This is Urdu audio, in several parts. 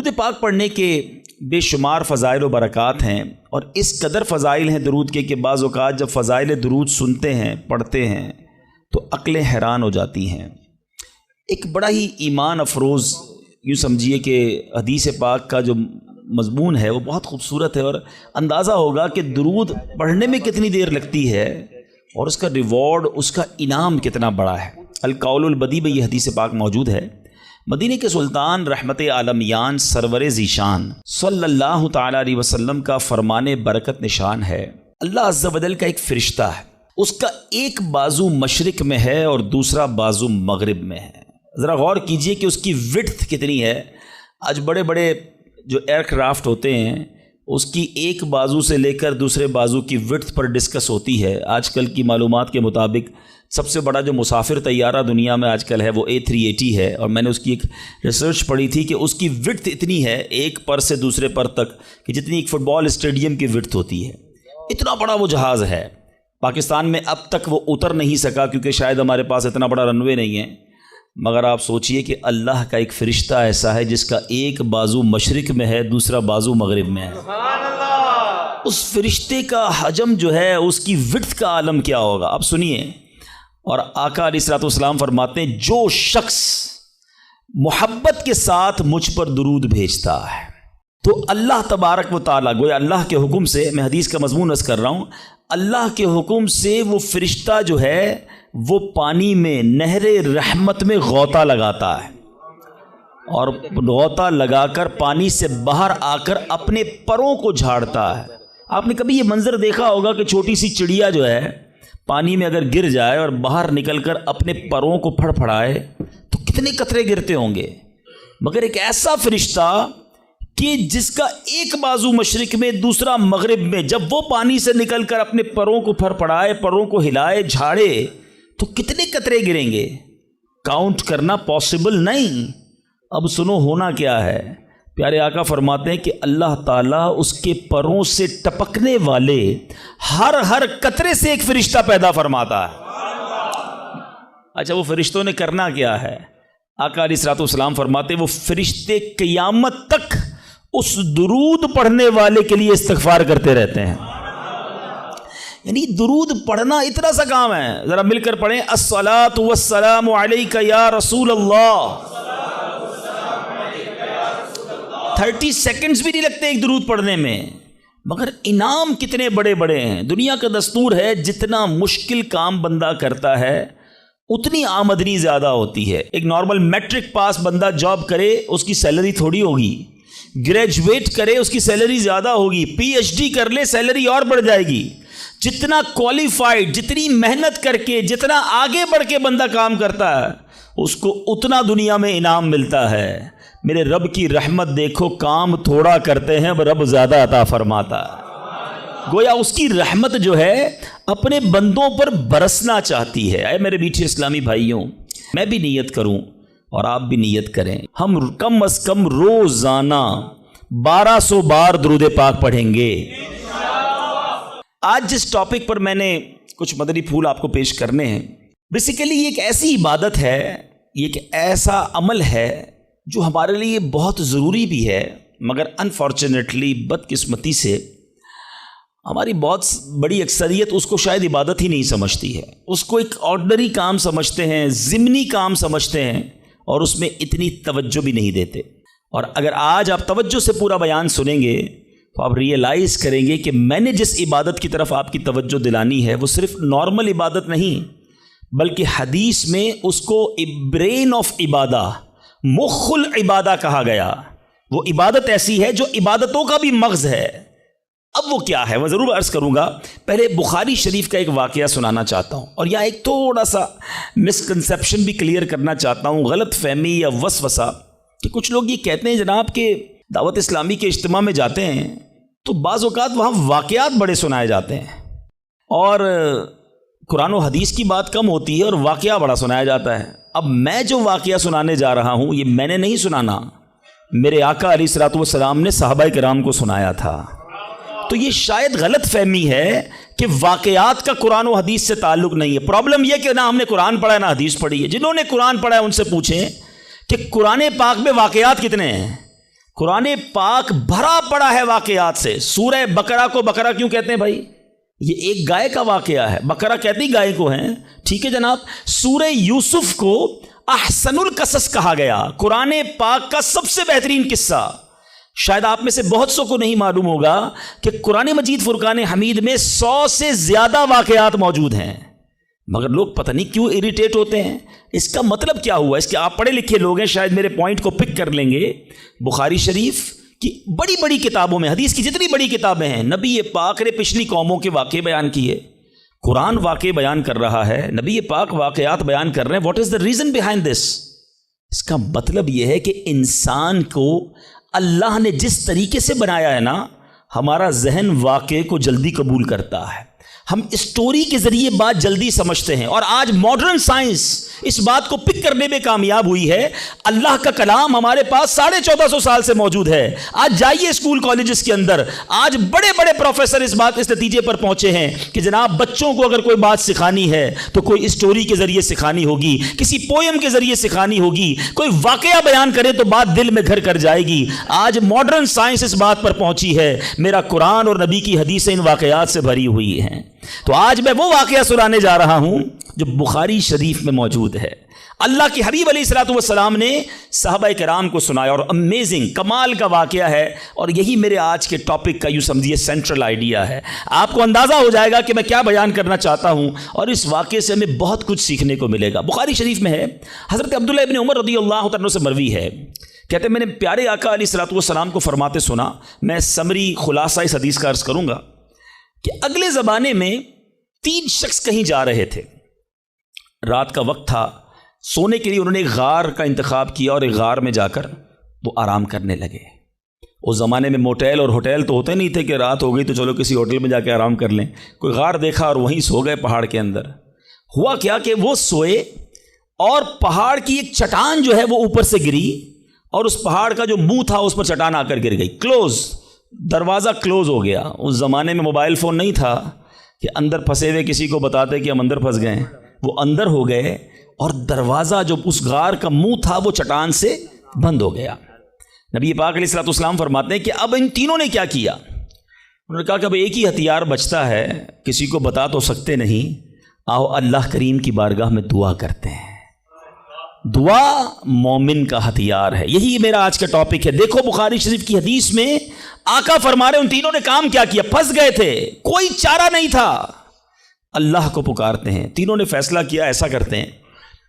درود پاک پڑھنے کے بے شمار فضائل و برکات ہیں، اور اس قدر فضائل ہیں درود کے کہ بعض اوقات جب فضائل درود سنتے ہیں، پڑھتے ہیں تو عقلیں حیران ہو جاتی ہیں۔ ایک بڑا ہی ایمان افروز یوں سمجھیے کہ حدیث پاک کا جو مضمون ہے وہ بہت خوبصورت ہے، اور اندازہ ہوگا کہ درود پڑھنے میں کتنی دیر لگتی ہے اور اس کا ریوارڈ، اس کا انعام کتنا بڑا ہے۔ القول البدی میں یہ حدیث پاک موجود ہے۔ مدینہ کے سلطان رحمت عالمیان سرور ذیشان صلی اللہ تعالیٰ علیہ وسلم کا فرمان برکت نشان ہے، اللہ عز و جل کا ایک فرشتہ ہے، اس کا ایک بازو مشرق میں ہے اور دوسرا بازو مغرب میں ہے۔ ذرا غور کیجئے کہ اس کی وڈتھ کتنی ہے۔ آج بڑے بڑے جو ایئر کرافٹ ہوتے ہیں اس کی ایک بازو سے لے کر دوسرے بازو کی وڈتھ پر ڈسکس ہوتی ہے۔ آج کل کی معلومات کے مطابق سب سے بڑا جو مسافر طیارہ دنیا میں آج کل ہے وہ A380 ہے، اور میں نے اس کی ایک ریسرچ پڑھی تھی کہ اس کی وڈتھ اتنی ہے ایک پر سے دوسرے پر تک کہ جتنی ایک فٹ بال اسٹیڈیم کی وڈتھ ہوتی ہے۔ اتنا بڑا وہ جہاز ہے۔ پاکستان میں اب تک وہ اتر نہیں سکا کیونکہ شاید ہمارے پاس اتنا بڑا رن وے نہیں ہے، مگر آپ سوچئے کہ اللہ کا ایک فرشتہ ایسا ہے جس کا ایک بازو مشرق میں ہے، دوسرا بازو مغرب میں ہے۔ اس فرشتے کا حجم جو ہے، اس کی وڈتھ کا عالم کیا ہوگا، آپ سنیے۔ اور آقا علیہ الصلوۃ والسلام فرماتے ہیں جو شخص محبت کے ساتھ مجھ پر درود بھیجتا ہے تو اللہ تبارک و تعالیٰ، گویا اللہ کے حکم سے، میں حدیث کا مضمون عرض کر رہا ہوں، اللہ کے حکم سے وہ فرشتہ جو ہے وہ پانی میں نہر رحمت میں غوطہ لگاتا ہے، اور غوطہ لگا کر پانی سے باہر آ کر اپنے پروں کو جھاڑتا ہے۔ آپ نے کبھی یہ منظر دیکھا ہوگا کہ چھوٹی سی چڑیا جو ہے پانی میں اگر گر جائے اور باہر نکل کر اپنے پروں کو پھڑ پھڑائے تو کتنے قطرے گرتے ہوں گے، مگر ایک ایسا فرشتہ کہ جس کا ایک بازو مشرق میں دوسرا مغرب میں، جب وہ پانی سے نکل کر اپنے پروں کو پھڑ پھڑائے، پروں کو ہلائے، جھاڑے تو کتنے قطرے گریں گے، کاؤنٹ کرنا پاسبل نہیں۔ اب سنو ہونا کیا ہے، پیارے آقا فرماتے ہیں کہ اللہ تعالیٰ اس کے پروں سے ٹپکنے والے ہر قطرے سے ایک فرشتہ پیدا فرماتا ہے۔ اچھا وہ فرشتوں نے کرنا کیا ہے؟ آقا علیہ الصلوۃ والسلام فرماتے ہیں وہ فرشتے قیامت تک اس درود پڑھنے والے کے لیے استغفار کرتے رہتے ہیں۔ یعنی درود پڑھنا اتنا سا کام ہے، ذرا مل کر پڑھیں، الصلاۃ والسلام علیک یا رسول اللہ۔ 30 سیکنڈز بھی نہیں لگتے ایک درود پڑھنے میں، مگر انعام کتنے بڑے بڑے ہیں۔ دنیا کا دستور ہے جتنا مشکل کام بندہ کرتا ہے اتنی آمدنی زیادہ ہوتی ہے۔ ایک نارمل میٹرک پاس بندہ جاب کرے اس کی سیلری تھوڑی ہوگی، گریجویٹ کرے اس کی سیلری زیادہ ہوگی، PhD کر لے سیلری اور بڑھ جائے گی۔ جتنا کوالیفائڈ، جتنی محنت کر کے، جتنا آگے بڑھ کے بندہ کام کرتا ہے اس کو اتنا دنیا میں انعام ملتا ہے۔ میرے رب کی رحمت دیکھو، کام تھوڑا کرتے ہیں رب زیادہ عطا فرماتا ہے۔ گویا اس کی رحمت جو ہے اپنے بندوں پر برسنا چاہتی ہے۔ اے میرے میٹھے اسلامی بھائیوں، میں بھی نیت کروں اور آپ بھی نیت کریں، ہم کم از کم روزانہ 1200 بار درود پاک پڑھیں گے۔ آج جس ٹاپک پر میں نے کچھ مدنی پھول آپ کو پیش کرنے ہیں، بیسیکلی یہ ایک ایسی عبادت ہے، یہ ایک ایسا عمل ہے جو ہمارے لیے بہت ضروری بھی ہے، مگر انفارچونیٹلی بدقسمتی سے ہماری بہت بڑی اکثریت اس کو شاید عبادت ہی نہیں سمجھتی ہے، اس کو ایک آرڈنری کام سمجھتے ہیں، ضمنی کام سمجھتے ہیں، اور اس میں اتنی توجہ بھی نہیں دیتے۔ اور اگر آج آپ توجہ سے پورا بیان سنیں گے تو آپ ریئلائز کریں گے کہ میں نے جس عبادت کی طرف آپ کی توجہ دلانی ہے وہ صرف نارمل عبادت نہیں، بلکہ حدیث میں اس کو برین آف عبادہ، مخ العبادہ کہا گیا۔ وہ عبادت ایسی ہے جو عبادتوں کا بھی مغز ہے۔ اب وہ کیا ہے میں ضرور عرض کروں گا۔ پہلے بخاری شریف کا ایک واقعہ سنانا چاہتا ہوں، اور یہاں ایک تھوڑا سا مسکنسیپشن بھی کلیئر کرنا چاہتا ہوں، غلط فہمی یا وسوسہ، کہ کچھ لوگ یہ کہتے ہیں جناب کہ دعوت اسلامی کے اجتماع میں جاتے ہیں تو بعض اوقات وہاں واقعات بڑے سنائے جاتے ہیں، اور قرآن و حدیث کی بات کم ہوتی ہے اور واقعہ بڑا سنایا جاتا ہے۔ اب میں جو واقعہ سنانے جا رہا ہوں یہ میں نے نہیں سنانا، میرے آقا علیہ الصلوۃ والسلام نے صحابہ کرام کو سنایا تھا۔ تو یہ شاید غلط فہمی ہے کہ واقعات کا قرآن و حدیث سے تعلق نہیں ہے۔ پرابلم یہ کہ نہ ہم نے قرآن پڑھا ہے نہ حدیث پڑھی ہے۔ جنہوں نے قرآن پڑھا ہے ان سے پوچھیں کہ قرآن پاک میں واقعات کتنے ہیں، قرآن پاک بھرا پڑا ہے واقعات سے. سورہ بقرہ کو بقرہ کیوں کہتے ہیں بھائی؟ یہ ایک گائے کا واقعہ ہے. بقرہ کہتے ہی گائے کو ہیں, ٹھیک ہے جناب. سورہ یوسف کو احسن القصص کہا گیا, قرآن پاک کا سب سے بہترین قصہ. شاید آپ میں سے بہت سو کو نہیں معلوم ہوگا کہ قرآن مجید فرقان حمید میں 100 سے زیادہ واقعات موجود ہیں, مگر لوگ پتہ نہیں کیوں اریٹیٹ ہوتے ہیں. اس کا مطلب کیا ہوا؟ اس کے آپ پڑھے لکھے لوگ ہیں, شاید میرے پوائنٹ کو پک کر لیں گے. بخاری شریف کی بڑی بڑی کتابوں میں, حدیث کی جتنی بڑی کتابیں ہیں, نبی پاک نے پچھلی قوموں کے واقعے بیان کیے. قرآن واقعے بیان کر رہا ہے, نبی پاک واقعات بیان کر رہے ہیں. What is the reason behind this? اس کا مطلب یہ ہے کہ انسان کو اللہ نے جس طریقے سے بنایا ہے نا, ہمارا ذہن واقعے کو جلدی قبول کرتا ہے. ہم اسٹوری کے ذریعے بات جلدی سمجھتے ہیں, اور آج ماڈرن سائنس اس بات کو پک کرنے میں کامیاب ہوئی ہے. اللہ کا کلام ہمارے پاس 1450 سال سے موجود ہے. آج جائیے اسکول کالجز کے اندر, آج بڑے بڑے پروفیسر اس نتیجے پر پہنچے ہیں کہ جناب بچوں کو اگر کوئی بات سکھانی ہے تو کوئی اسٹوری کے ذریعے سکھانی ہوگی, کسی پوئم کے ذریعے سکھانی ہوگی, کوئی واقعہ بیان کرے تو بات دل میں گھر کر جائے گی. آج ماڈرن سائنس اس بات پر پہنچی ہے. میرا قرآن اور نبی کی حدیثیں ان واقعات سے بھری ہوئی ہیں. تو آج میں وہ واقعہ سنانے جا رہا ہوں جو بخاری شریف میں موجود ہے. اللہ کے حبیب علیہ الصلوۃ والسلام نے صحابہ کرام کو سنایا, اور امیزنگ کمال کا واقعہ ہے, اور یہی میرے آج کے ٹاپک کا یوں سمجھیے سینٹرل آئیڈیا ہے. آپ کو اندازہ ہو جائے گا کہ میں کیا بیان کرنا چاہتا ہوں, اور اس واقعے سے ہمیں بہت کچھ سیکھنے کو ملے گا. بخاری شریف میں ہے, حضرت عبداللہ ابن عمر رضی اللہ تعالیٰ سے مروی ہے, کہتے ہیں میں نے پیارے آقا علیہ الصلوۃ والسلام کو فرماتے سنا. میں سمری خلاصہ اس حدیث کا عرض کروں گا کہ اگلے زمانے میں 3 شخص کہیں جا رہے تھے. رات کا وقت تھا, سونے کے لیے انہوں نے ایک غار کا انتخاب کیا, اور ایک غار میں جا کر وہ آرام کرنے لگے. اس زمانے میں موٹیل اور ہوٹل تو ہوتے نہیں تھے کہ رات ہو گئی تو چلو کسی ہوٹل میں جا کے آرام کر لیں. کوئی غار دیکھا اور وہیں سو گئے پہاڑ کے اندر. ہوا کیا کہ وہ سوئے, اور پہاڑ کی ایک چٹان جو ہے وہ اوپر سے گری, اور اس پہاڑ کا جو منہ تھا اس پر چٹان آ کر گر گئی. کلوز, دروازہ کلوز ہو گیا. اس زمانے میں موبائل فون نہیں تھا کہ اندر پھنسے ہوئے کسی کو بتاتے کہ ہم اندر پھنس گئے. وہ اندر ہو گئے, اور دروازہ جو اس غار کا منہ تھا وہ چٹان سے بند ہو گیا. نبی پاک علیہ الصلوۃ والسلام فرماتے ہیں کہ اب ان تینوں نے کیا کیا؟ انہوں نے کہا کہ اب ایک ہی ہتھیار بچتا ہے, کسی کو بتا تو سکتے نہیں, آؤ اللہ کریم کی بارگاہ میں دعا کرتے ہیں. دعا مومن کا ہتھیار ہے. یہی میرا آج کا ٹاپک ہے. دیکھو بخاری شریف کی حدیث میں آقا فرما رہے ان تینوں نے کام کیا کیا. پھنس گئے تھے, کوئی چارہ نہیں تھا, اللہ کو پکارتے ہیں. تینوں نے فیصلہ کیا ایسا کرتے ہیں,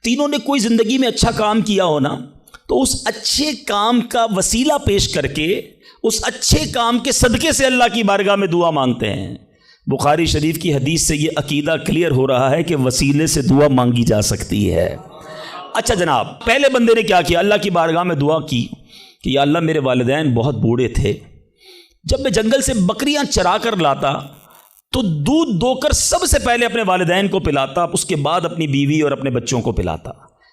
تینوں نے کوئی زندگی میں اچھا کام کیا ہونا تو اس اچھے کام کا وسیلہ پیش کر کے, اس اچھے کام کے صدقے سے اللہ کی بارگاہ میں دعا مانگتے ہیں. بخاری شریف کی حدیث سے یہ عقیدہ کلیئر ہو رہا ہے کہ وسیلے سے دعا مانگی جا سکتی ہے. اچھا جناب, پہلے بندے نے کیا کیا؟ اللہ کی بارگاہ میں دعا کی کہ یا اللہ میرے والدین بہت بوڑھے تھے, جب میں جنگل سے بکریاں چرا کر لاتا تو دودھ دو کر سب سے پہلے اپنے والدین کو پلاتا, اس کے بعد اپنی بیوی اور اپنے بچوں کو پلاتا.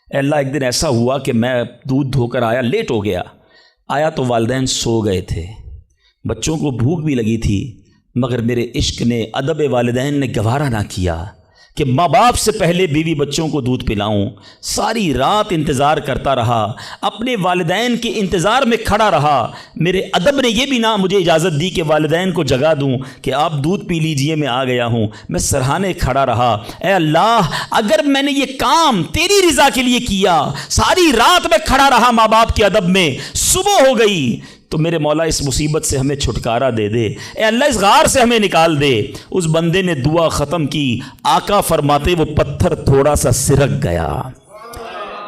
اے اللہ ایک دن ایسا ہوا کہ میں دودھ دھو کر آیا, لیٹ ہو گیا, آیا تو والدین سو گئے تھے, بچوں کو بھوک بھی لگی تھی, مگر میرے عشق نے, ادب والدین نے گوارا نہ کیا کہ ماں باپ سے پہلے بیوی بچوں کو دودھ پلاؤں. ساری رات انتظار کرتا رہا, اپنے والدین کے انتظار میں کھڑا رہا. میرے ادب نے یہ بھی نہ مجھے اجازت دی کہ والدین کو جگا دوں کہ آپ دودھ پی لیجئے, میں آ گیا ہوں. میں سرہانے کھڑا رہا, اے اللہ اگر میں نے یہ کام تیری رضا کے لیے کیا, ساری رات میں کھڑا رہا ماں باپ کے ادب میں, صبح ہو گئی تو میرے مولا اس مصیبت سے ہمیں چھٹکارا دے دے, اے اللہ اس غار سے ہمیں نکال دے. اس بندے نے دعا ختم کی, آقا فرماتے وہ پتھر تھوڑا سا سرک گیا.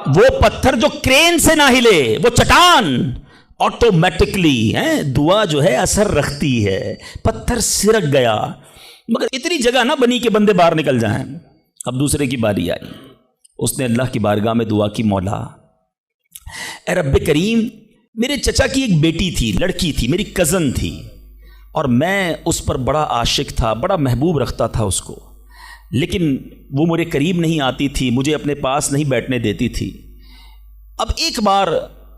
وہ پتھر جو کرین سے نہ ہلے, وہ چٹان آٹومیٹکلی دعا جو ہے اثر رکھتی ہے, پتھر سرک گیا. مگر اتنی جگہ نہ بنی کہ بندے باہر نکل جائیں. اب دوسرے کی باری آئی, اس نے اللہ کی بارگاہ میں دعا کی, مولا اے رب کریم میرے چچا کی ایک بیٹی تھی, لڑکی تھی, میری کزن تھی, اور میں اس پر بڑا عاشق تھا, بڑا محبوب رکھتا تھا اس کو, لیکن وہ میرے قریب نہیں آتی تھی, مجھے اپنے پاس نہیں بیٹھنے دیتی تھی. اب ایک بار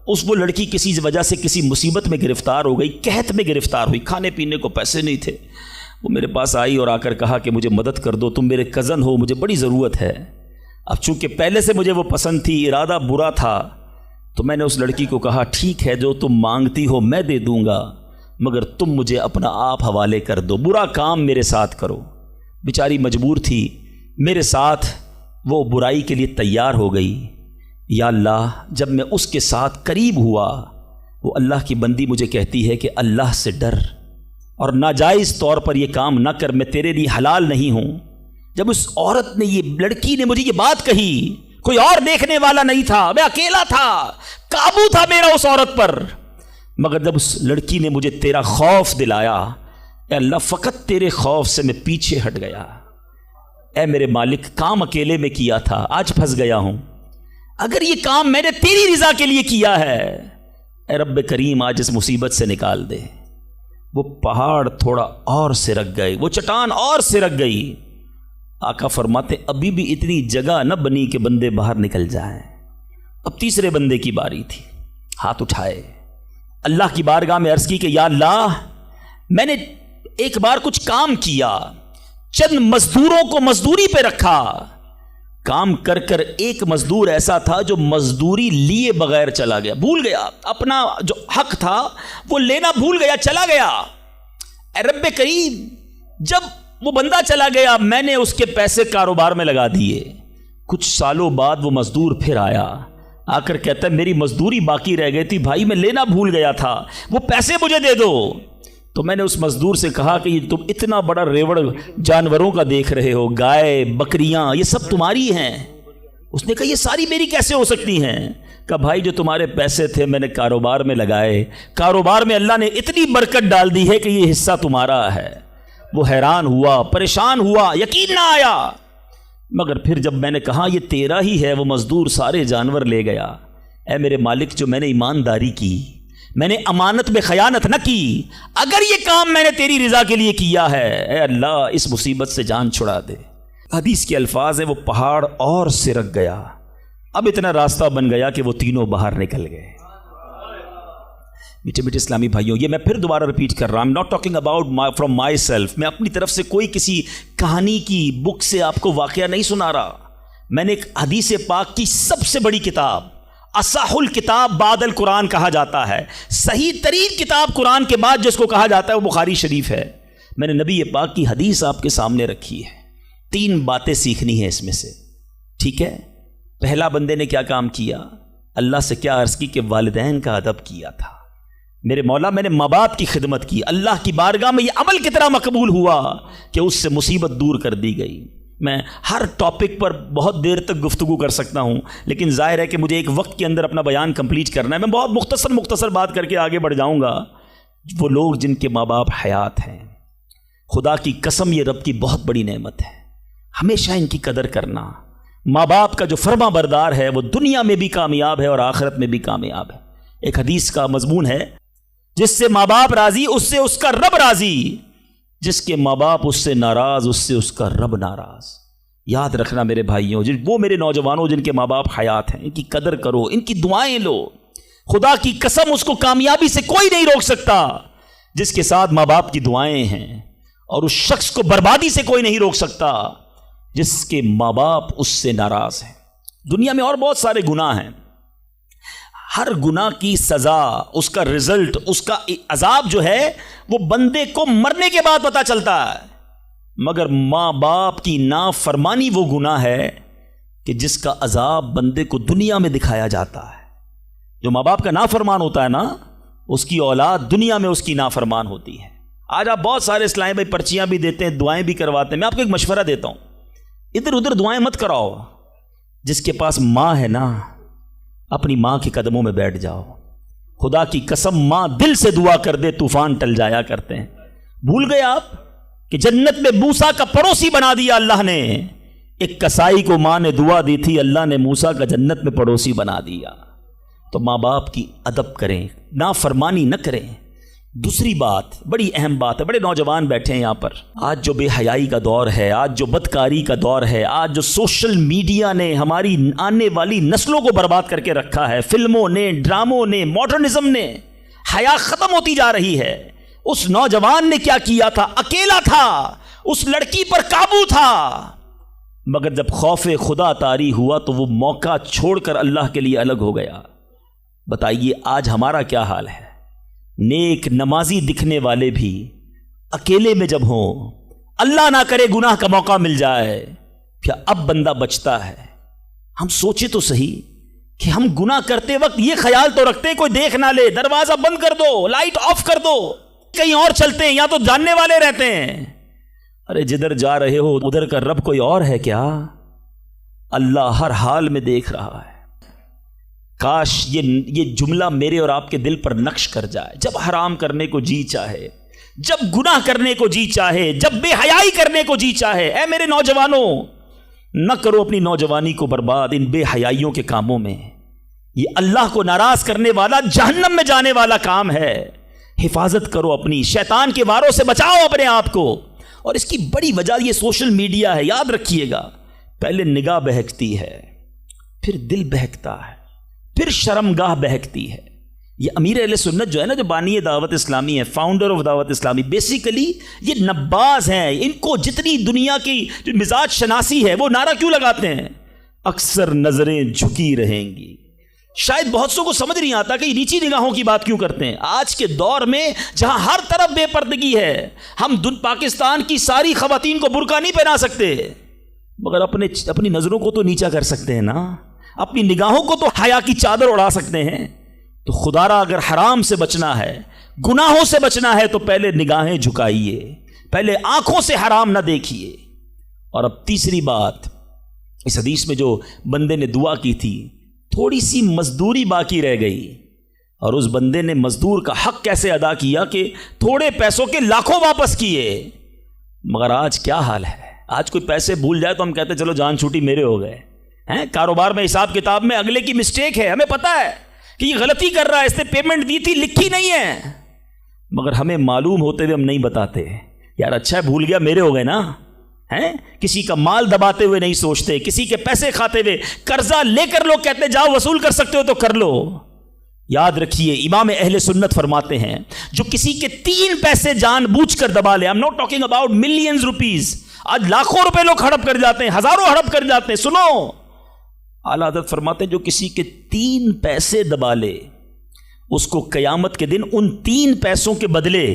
وہ لڑکی کسی وجہ سے کسی مصیبت میں گرفتار ہو گئی, قحط میں گرفتار ہوئی, کھانے پینے کو پیسے نہیں تھے. وہ میرے پاس آئی اور آ کر کہا کہ مجھے مدد کر دو, تم میرے کزن ہو, مجھے بڑی ضرورت ہے. اب چونکہ پہلے سے مجھے وہ پسند تھی, ارادہ برا تھا, تو میں نے اس لڑکی کو کہا ٹھیک ہے جو تم مانگتی ہو میں دے دوں گا، مگر تم مجھے اپنا آپ حوالے کر دو، برا کام میرے ساتھ کرو۔ بیچاری مجبور تھی، میرے ساتھ وہ برائی کے لیے تیار ہو گئی۔ یا اللہ، جب میں اس کے ساتھ قریب ہوا، وہ اللہ کی بندی مجھے کہتی ہے کہ اللہ سے ڈر اور ناجائز طور پر یہ کام نہ کر، میں تیرے لیے حلال نہیں ہوں۔ جب اس عورت نے، یہ لڑکی نے مجھے یہ بات کہی، کوئی اور دیکھنے والا نہیں تھا، میں اکیلا تھا، قابو تھا میرا اس عورت پر، مگر جب اس لڑکی نے مجھے تیرا خوف دلایا، اے اللہ فقط تیرے خوف سے میں پیچھے ہٹ گیا۔ اے میرے مالک، کام اکیلے میں کیا تھا، آج پھنس گیا ہوں، اگر یہ کام میں نے تیری رضا کے لیے کیا ہے، اے رب کریم آج اس مصیبت سے نکال دے۔ وہ پہاڑ تھوڑا اور سرک گئے، وہ چٹان اور سرک گئی۔ آقا فرماتے ابھی بھی اتنی جگہ نہ بنی کہ بندے باہر نکل جائیں۔ اب تیسرے بندے کی باری تھی، ہاتھ اٹھائے، اللہ کی بارگاہ میں عرض کی کہ یا اللہ، میں نے ایک بار کچھ کام کیا، چند مزدوروں کو مزدوری پہ رکھا، کام کر کر ایک مزدور ایسا تھا جو مزدوری لیے بغیر چلا گیا، بھول گیا اپنا جو حق تھا وہ لینا بھول گیا، چلا گیا۔ اے رب کریم، جب وہ بندہ چلا گیا میں نے اس کے پیسے کاروبار میں لگا دیے۔ کچھ سالوں بعد وہ مزدور پھر آیا، آ کر کہتا ہے میری مزدوری باقی رہ گئی تھی بھائی، میں لینا بھول گیا تھا، وہ پیسے مجھے دے دو۔ تو میں نے اس مزدور سے کہا کہ یہ تم اتنا بڑا ریوڑ جانوروں کا دیکھ رہے ہو، گائے بکریاں یہ سب تمہاری ہیں؟ اس نے کہا یہ ساری میری کیسے ہو سکتی ہیں؟ کہا بھائی جو تمہارے پیسے تھے میں نے کاروبار میں لگائے، کاروبار میں اللہ نے اتنی برکت ڈال دی ہے کہ یہ حصہ تمہارا ہے۔ وہ حیران ہوا، پریشان ہوا، یقین نہ آیا، مگر پھر جب میں نے کہا یہ تیرا ہی ہے، وہ مزدور سارے جانور لے گیا۔ اے میرے مالک، جو میں نے ایمانداری کی، میں نے امانت میں خیانت نہ کی، اگر یہ کام میں نے تیری رضا کے لیے کیا ہے، اے اللہ اس مصیبت سے جان چھڑا دے۔ حدیث کے الفاظ ہیں وہ پہاڑ اور سرک گیا، اب اتنا راستہ بن گیا کہ وہ تینوں باہر نکل گئے۔ میٹھے میٹھے اسلامی بھائیوں، یہ میں پھر دوبارہ ریپیٹ کر رہا ہوں، not talking about from myself، میں اپنی طرف سے کوئی کسی کہانی کی بک سے آپ کو واقعہ نہیں سنا رہا، میں نے ایک حدیث پاک کی سب سے بڑی کتاب، اصح الکتاب بعد القرآن کہا جاتا ہے، صحیح ترین کتاب قرآن کے بعد جس کو کہا جاتا ہے وہ بخاری شریف ہے، میں نے نبی پاک کی حدیث آپ کے سامنے رکھی ہے، 3 باتیں سیکھنی ہیں اس میں سے، ٹھیک ہے؟ پہلا بندے نے کیا کام کیا؟ اللہ سے کیا عرض کی کہ والدین کا ادب کیا تھا، میرے مولا میں نے ماں باپ کی خدمت کی، اللہ کی بارگاہ میں یہ عمل کتنا مقبول ہوا کہ اس سے مصیبت دور کر دی گئی۔ میں ہر ٹاپک پر بہت دیر تک گفتگو کر سکتا ہوں، لیکن ظاہر ہے کہ مجھے ایک وقت کے اندر اپنا بیان کمپلیٹ کرنا ہے، میں بہت مختصر بات کر کے آگے بڑھ جاؤں گا۔ وہ لوگ جن کے ماں باپ حیات ہیں، خدا کی قسم یہ رب کی بہت بڑی نعمت ہے، ہمیشہ ان کی قدر کرنا۔ ماں باپ کا جو فرما بردار ہے وہ دنیا میں بھی کامیاب ہے اور آخرت میں بھی کامیاب ہے۔ ایک حدیث کا مضمون ہے، جس سے ماں باپ راضی اس سے اس کا رب راضی، جس کے ماں باپ اس سے ناراض اس سے اس کا رب ناراض۔ یاد رکھنا میرے بھائیوں، وہ میرے نوجوانوں جن کے ماں باپ حیات ہیں، ان کی قدر کرو، ان کی دعائیں لو۔ خدا کی قسم اس کو کامیابی سے کوئی نہیں روک سکتا جس کے ساتھ ماں باپ کی دعائیں ہیں، اور اس شخص کو بربادی سے کوئی نہیں روک سکتا جس کے ماں باپ اس سے ناراض ہیں۔ دنیا میں اور بہت سارے گناہ ہیں، ہر گناہ کی سزا، اس کا رزلٹ، اس کا عذاب جو ہے وہ بندے کو مرنے کے بعد پتہ چلتا ہے، مگر ماں باپ کی نافرمانی وہ گناہ ہے کہ جس کا عذاب بندے کو دنیا میں دکھایا جاتا ہے۔ جو ماں باپ کا نافرمان ہوتا ہے نا، اس کی اولاد دنیا میں اس کی نافرمان ہوتی ہے۔ آج آپ بہت سارے اسلام بھائی پرچیاں بھی دیتے ہیں، دعائیں بھی کرواتے ہیں، میں آپ کو ایک مشورہ دیتا ہوں، ادھر ادھر دعائیں مت کراؤ۔ جس کے پاس ماں ہے نا، اپنی ماں کے قدموں میں بیٹھ جاؤ۔ خدا کی قسم ماں دل سے دعا کر دے طوفان ٹل جایا کرتے ہیں۔ بھول گئے آپ کہ جنت میں موسیٰ کا پڑوسی بنا دیا اللہ نے؟ ایک کسائی کو ماں نے دعا دی تھی، اللہ نے موسیٰ کا جنت میں پڑوسی بنا دیا۔ تو ماں باپ کی ادب کریں، نافرمانی نہ کریں۔ دوسری بات، بڑی اہم بات ہے، بڑے نوجوان بیٹھے ہیں یہاں پر، آج جو بے حیائی کا دور ہے، آج جو بدکاری کا دور ہے، آج جو سوشل میڈیا نے ہماری آنے والی نسلوں کو برباد کر کے رکھا ہے، فلموں نے، ڈراموں نے، ماڈرنزم نے، حیا ختم ہوتی جا رہی ہے۔ اس نوجوان نے کیا کیا تھا؟ اکیلا تھا، اس لڑکی پر قابو تھا، مگر جب خوف خدا طاری ہوا تو وہ موقع چھوڑ کر اللہ کے لیے الگ ہو گیا۔ بتائیے آج ہمارا کیا حال ہے؟ نیک نمازی دکھنے والے بھی اکیلے میں جب ہوں، اللہ نہ کرے گناہ کا موقع مل جائے، کیا اب بندہ بچتا ہے؟ ہم سوچے تو صحیح کہ ہم گناہ کرتے وقت یہ خیال تو رکھتے کوئی دیکھ نہ لے، دروازہ بند کر دو، لائٹ آف کر دو، کہیں اور چلتے ہیں، یا تو جاننے والے رہتے ہیں۔ ارے جدھر جا رہے ہو ادھر کا رب کوئی اور ہے کیا؟ اللہ ہر حال میں دیکھ رہا ہے۔ کاش یہ جملہ میرے اور آپ کے دل پر نقش کر جائے۔ جب حرام کرنے کو جی چاہے، جب گناہ کرنے کو جی چاہے، جب بے حیائی کرنے کو جی چاہے، اے میرے نوجوانوں، نہ کرو اپنی نوجوانی کو برباد ان بے حیائیوں کے کاموں میں۔ یہ اللہ کو ناراض کرنے والا، جہنم میں جانے والا کام ہے۔ حفاظت کرو اپنی، شیطان کے واروں سے بچاؤ اپنے آپ کو۔ اور اس کی بڑی وجہ یہ سوشل میڈیا ہے، یاد رکھیے گا۔ پہلے نگاہ بہکتی ہے، پھر دل بہکتا ہے، پھر شرمگاہ بہکتی ہے۔ یہ امیر اہل سنت جو ہے نا، جو بانی دعوت اسلامی ہے، فاؤنڈر آف دعوت اسلامی، بیسیکلی یہ نباز ہیں۔ ان کو جتنی دنیا کی جو مزاج شناسی ہے وہ نعرہ کیوں لگاتے ہیں؟ اکثر نظریں جھکی رہیں گی۔ شاید بہت سو کو سمجھ نہیں آتا کہ یہ نیچی نگاہوں کی بات کیوں کرتے ہیں۔ آج کے دور میں جہاں ہر طرف بے پردگی ہے، ہم پاکستان کی ساری خواتین کو برقع نہیں پہنا سکتے، مگر اپنی نظروں کو تو نیچا کر سکتے ہیں نا، اپنی نگاہوں کو تو حیا کی چادر اڑا سکتے ہیں۔ تو خدا را اگر حرام سے بچنا ہے، گناہوں سے بچنا ہے، تو پہلے نگاہیں جھکائیے، پہلے آنکھوں سے حرام نہ دیکھیے۔ اور اب تیسری بات، اس حدیث میں جو بندے نے دعا کی تھی، تھوڑی سی مزدوری باقی رہ گئی، اور اس بندے نے مزدور کا حق کیسے ادا کیا کہ تھوڑے پیسوں کے لاکھوں واپس کیے۔ مگر آج کیا حال ہے؟ آج کوئی پیسے بھول جائے تو ہم کہتے چلو جان چھوٹی میرے ہو گئے ہیں۔ کاروبار میں، حساب کتاب میں اگلے کی مسٹیک ہے، ہمیں پتہ ہے کہ یہ غلطی کر رہا ہے، اس نے پیمنٹ دی تھی، لکھی نہیں ہے، مگر ہمیں معلوم ہوتے ہوئے ہم نہیں بتاتے۔ یار اچھا ہے بھول گیا، میرے ہو گئے نا، ہیں؟ کسی کا مال دباتے ہوئے نہیں سوچتے، کسی کے پیسے کھاتے ہوئے، قرضہ لے کر لوگ کہتے جاؤ وصول کر سکتے ہو تو کر لو۔ یاد رکھیے امام اہل سنت فرماتے ہیں، جو کسی کے 3 پیسے جان بوجھ کر دبا لے، I'm not talking about millions rupees، آج لاکھوں روپے لوگ ہڑپ کر جاتے ہیں، ہزاروں ہڑپ کر جاتے ہیں۔ سنو، اعلیٰ حضرت فرماتے ہیں جو کسی کے 3 پیسے دبا لے، اس کو قیامت کے دن ان 3 پیسوں کے بدلے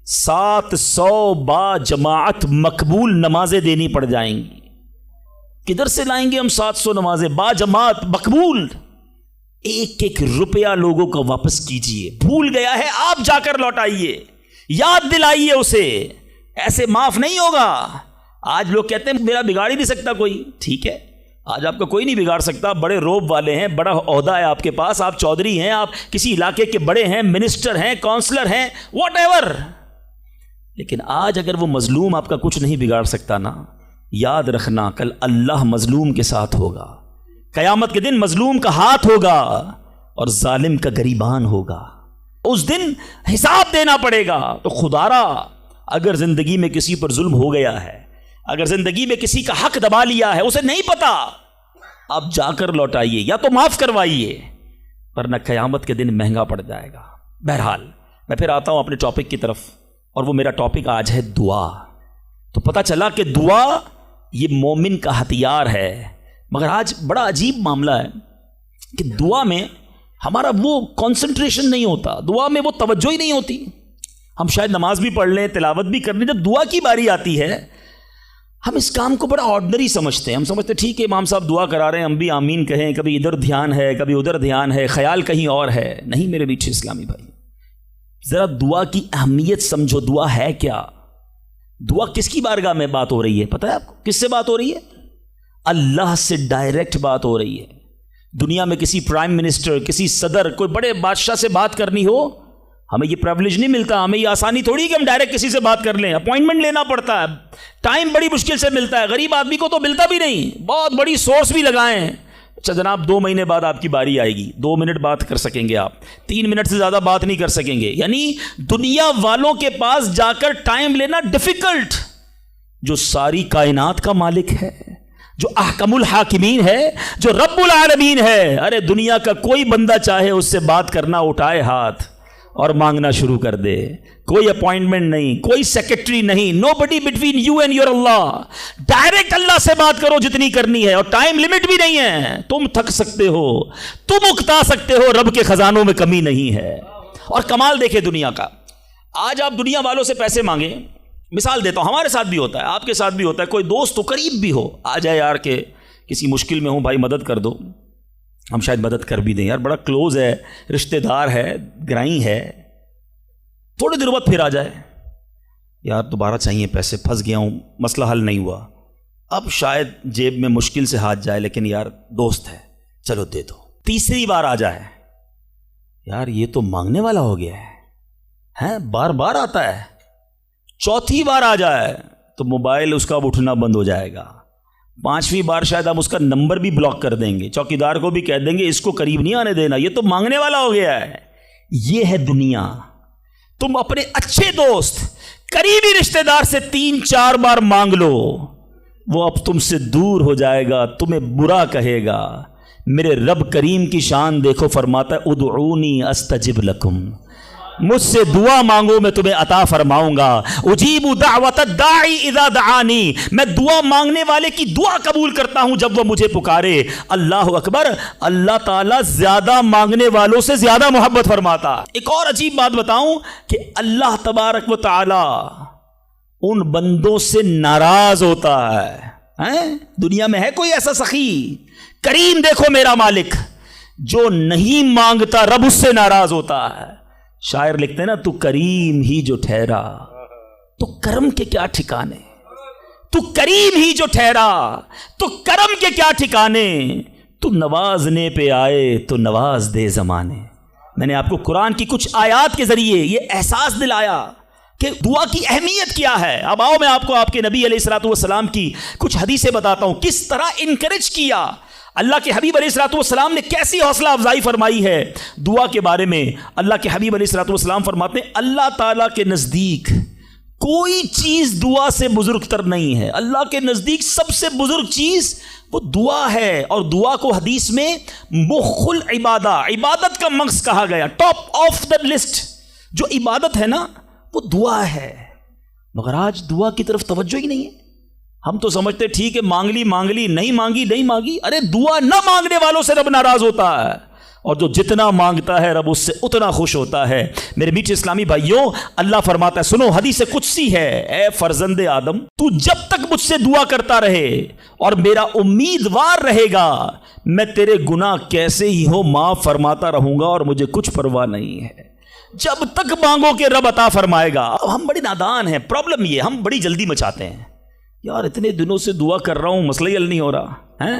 700 با جماعت مقبول نمازیں دینی پڑ جائیں گی۔ کدھر سے لائیں گے ہم 700 نمازیں با جماعت مقبول؟ ایک ایک روپیہ لوگوں کا واپس کیجئے۔ بھول گیا ہے آپ جا کر لوٹائیے، یاد دلائیے اسے، ایسے معاف نہیں ہوگا۔ آج لوگ کہتے ہیں میرا بگاڑ ہی نہیں سکتا کوئی، ٹھیک ہے، آج آپ کا کوئی نہیں بگاڑ سکتا، بڑے روب والے ہیں، بڑا عہدہ ہے آپ کے پاس، آپ چودھری ہیں، آپ کسی علاقے کے بڑے ہیں، منسٹر ہیں، کونسلر ہیں، واٹ ایور، لیکن آج اگر وہ مظلوم آپ کا کچھ نہیں بگاڑ سکتا نا، یاد رکھنا کل اللہ مظلوم کے ساتھ ہوگا، قیامت کے دن مظلوم کا ہاتھ ہوگا اور ظالم کا گریبان ہوگا، اس دن حساب دینا پڑے گا۔ تو خدا را اگر زندگی میں کسی پر ظلم ہو گیا ہے، اگر زندگی میں کسی کا حق دبا لیا ہے، اسے نہیں پتا، آپ جا کر لوٹائیے یا تو معاف کروائیے، ورنہ قیامت کے دن مہنگا پڑ جائے گا۔ بہرحال میں پھر آتا ہوں اپنے ٹاپک کی طرف، اور وہ میرا ٹاپک آج ہے دعا۔ تو پتہ چلا کہ دعا یہ مومن کا ہتھیار ہے، مگر آج بڑا عجیب معاملہ ہے کہ دعا میں ہمارا وہ کنسنٹریشن نہیں ہوتا، دعا میں وہ توجہ ہی نہیں ہوتی۔ ہم شاید نماز بھی پڑھ لیں، تلاوت بھی کر لیں، جب دعا کی باری آتی ہے ہم اس کام کو بڑا آرڈنری سمجھتے ہیں۔ ہم سمجھتے ہیں ٹھیک ہے امام صاحب دعا کرا رہے ہیں، ہم بھی آمین کہیں، کبھی ادھر دھیان ہے، کبھی ادھر دھیان ہے، خیال کہیں اور ہے۔ نہیں میرے میٹھے اسلامی بھائی، ذرا دعا کی اہمیت سمجھو۔ دعا ہے کیا؟ دعا کس کی بارگاہ میں بات ہو رہی ہے؟ پتہ ہے آپ کو کس سے بات ہو رہی ہے؟ اللہ سے ڈائریکٹ بات ہو رہی ہے۔ دنیا میں کسی پرائم منسٹر، کسی صدر، کوئی بڑے بادشاہ سے بات کرنی ہو، ہمیں یہ پریولیج نہیں ملتا، ہمیں یہ آسانی تھوڑی کہ ہم ڈائریکٹ کسی سے بات کر لیں، اپوائنٹمنٹ لینا پڑتا ہے، ٹائم بڑی مشکل سے ملتا ہے، غریب آدمی کو تو ملتا بھی نہیں، بہت بڑی سورس بھی لگائیں۔ اچھا جناب 2 مہینے بعد آپ کی باری آئے گی، 2 منٹ بات کر سکیں گے آپ، 3 منٹ سے زیادہ بات نہیں کر سکیں گے، یعنی دنیا والوں کے پاس جا کر ٹائم لینا ڈیفیکلٹ۔ جو ساری کائنات کا مالک ہے، جو احکم الحاکمین ہے، جو رب العالمین ہے، ارے دنیا کا کوئی بندہ چاہے اس سے بات کرنا، اٹھائے ہاتھ، اور مانگنا شروع کر دے. کوئی اپوائنٹمنٹ نہیں, کوئی سیکرٹری نہیں, nobody between you and your Allah. Direct اللہ سے بات کرو جتنی کرنی ہے, اور ٹائم لمٹ بھی نہیں ہے. تم تھک سکتے ہو, تم اکتا سکتے ہو, رب کے خزانوں میں کمی نہیں ہے. اور کمال دیکھے دنیا کا, آج آپ دنیا والوں سے پیسے مانگیں, مثال دیتا ہوں, ہمارے ساتھ بھی ہوتا ہے, آپ کے ساتھ بھی ہوتا ہے, کوئی دوست تو قریب بھی ہو, آ جائے یار کہ کسی مشکل میں ہوں بھائی مدد کر دو, ہم شاید مدد کر بھی دیں, یار بڑا کلوز ہے, رشتہ دار ہے, گرائی ہے. تھوڑے دیر بعد پھر آ جائے, یار دوبارہ چاہیے پیسے, پھنس گیا ہوں, مسئلہ حل نہیں ہوا. اب شاید جیب میں مشکل سے ہاتھ جائے, لیکن یار دوست ہے, چلو دے دو. تیسری بار آ جائے, یار یہ تو مانگنے والا ہو گیا ہے, بار بار آتا ہے. چوتھی بار آ جائے تو موبائل اس کا اٹھنا بند ہو جائے گا. پانچویں بار شاید ہم اس کا نمبر بھی بلاک کر دیں گے, چوکیدار کو بھی کہہ دیں گے اس کو قریب نہیں آنے دینا, یہ تو مانگنے والا ہو گیا ہے. یہ ہے دنیا. تم اپنے اچھے دوست, قریبی رشتہ دار سے 3-4 بار مانگ لو, وہ اب تم سے دور ہو جائے گا, تمہیں برا کہے گا. میرے رب کریم کی شان دیکھو, فرماتا ہے ادعونی استجب لکم, مجھ سے دعا مانگو میں تمہیں عطا فرماؤں گا. اجیب دعوت الداعی اذا دعانی, میں دعا مانگنے والے کی دعا قبول کرتا ہوں جب وہ مجھے پکارے. اللہ اکبر. اللہ تعالیٰ زیادہ مانگنے والوں سے زیادہ محبت فرماتا. ایک اور عجیب بات بتاؤں کہ اللہ تبارک و تعالی ان بندوں سے ناراض ہوتا ہے. دنیا میں ہے کوئی ایسا سخی کریم, دیکھو میرا مالک, جو نہیں مانگتا رب اس سے ناراض ہوتا ہے. شاعر لکھتے ہیں نا, تو کریم ہی جو ٹھہرا تو کرم کے کیا ٹھکانے, تو کریم ہی جو ٹھہرا تو کرم کے کیا ٹھکانے, تو نوازنے پہ آئے تو نواز دے زمانے. میں نے آپ کو قرآن کی کچھ آیات کے ذریعے یہ احساس دلایا کہ دعا کی اہمیت کیا ہے. اب آؤ میں آپ کو آپ کے نبی علیہ الصلوۃ والسلام کی کچھ حدیثیں بتاتا ہوں, کس طرح انکریج کیا. اللہ کے حبیب علیہ الصلوۃ والسلام نے کیسی حوصلہ افزائی فرمائی ہے دعا کے بارے میں. اللہ کے حبیب علیہ الصلوۃ والسلام فرماتے ہیں اللہ تعالیٰ کے نزدیک کوئی چیز دعا سے بزرگ تر نہیں ہے. اللہ کے نزدیک سب سے بزرگ چیز وہ دعا ہے, اور دعا کو حدیث میں مخ العبادہ, عبادت کا مغز کہا گیا. ٹاپ آف دا لسٹ جو عبادت ہے نا وہ دعا ہے. مگر آج دعا کی طرف توجہ ہی نہیں ہے. ہم تو سمجھتے ٹھیک ہے مانگ لی, نہیں مانگی. ارے دعا نہ مانگنے والوں سے رب ناراض ہوتا ہے, اور جو جتنا مانگتا ہے رب اس سے اتنا خوش ہوتا ہے. میرے میٹھے اسلامی بھائیوں, اللہ فرماتا ہے, سنو حدیث قدسی ہے, اے فرزند آدم تو جب تک مجھ سے دعا کرتا رہے اور میرا امیدوار رہے گا, میں تیرے گناہ کیسے ہی ہو معاف فرماتا رہوں گا, اور مجھے کچھ پرواہ نہیں ہے. جب تک مانگو کہ رب عطا فرمائے گا. اب ہم بڑے نادان ہیں, پرابلم یہ ہم بڑی جلدی مچاتے ہیں. یار اتنے دنوں سے دعا کر رہا ہوں, مسئلہ ہی حل نہیں ہو رہا ہے.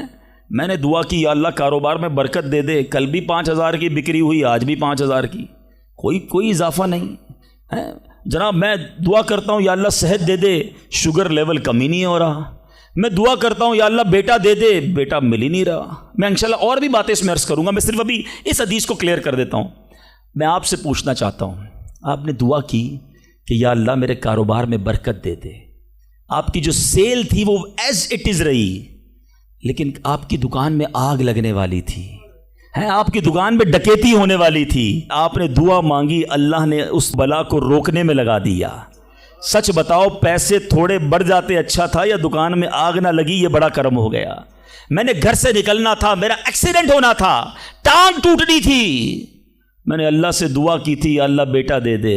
میں نے دعا کی یا اللہ کاروبار میں برکت دے دے, کل بھی 5,000 کی بکری ہوئی, آج بھی 5,000 کی, کوئی اضافہ نہیں ہے. جناب میں دعا کرتا ہوں یا اللہ صحت دے دے, شوگر لیول کم ہی نہیں ہو رہا. میں دعا کرتا ہوں یا اللہ بیٹا دے دے, بیٹا مل ہی نہیں رہا. میں انشاءاللہ اور بھی باتیں اس میں عرض کروں گا, میں صرف ابھی اس حدیث کو کلیئر کر دیتا ہوں. میں آپ سے پوچھنا چاہتا ہوں, آپ نے دعا کی کہ یا اللہ میرے کاروبار میں برکت دے دے, آپ کی جو سیل تھی وہ ایز اٹ از رہی, لیکن آپ کی دکان میں آگ لگنے والی تھی, آپ کی دکان میں ڈکیتی ہونے والی تھی. آپ نے دعا مانگی, اللہ نے اس بلا کو روکنے میں لگا دیا. سچ بتاؤ پیسے تھوڑے بڑھ جاتے اچھا تھا, یا دکان میں آگ نہ لگی یہ بڑا کرم ہو گیا. میں نے گھر سے نکلنا تھا, میرا ایکسیڈنٹ ہونا تھا, ٹانگ ٹوٹنی تھی, میں نے اللہ سے دعا کی تھی یا اللہ بیٹا دے دے,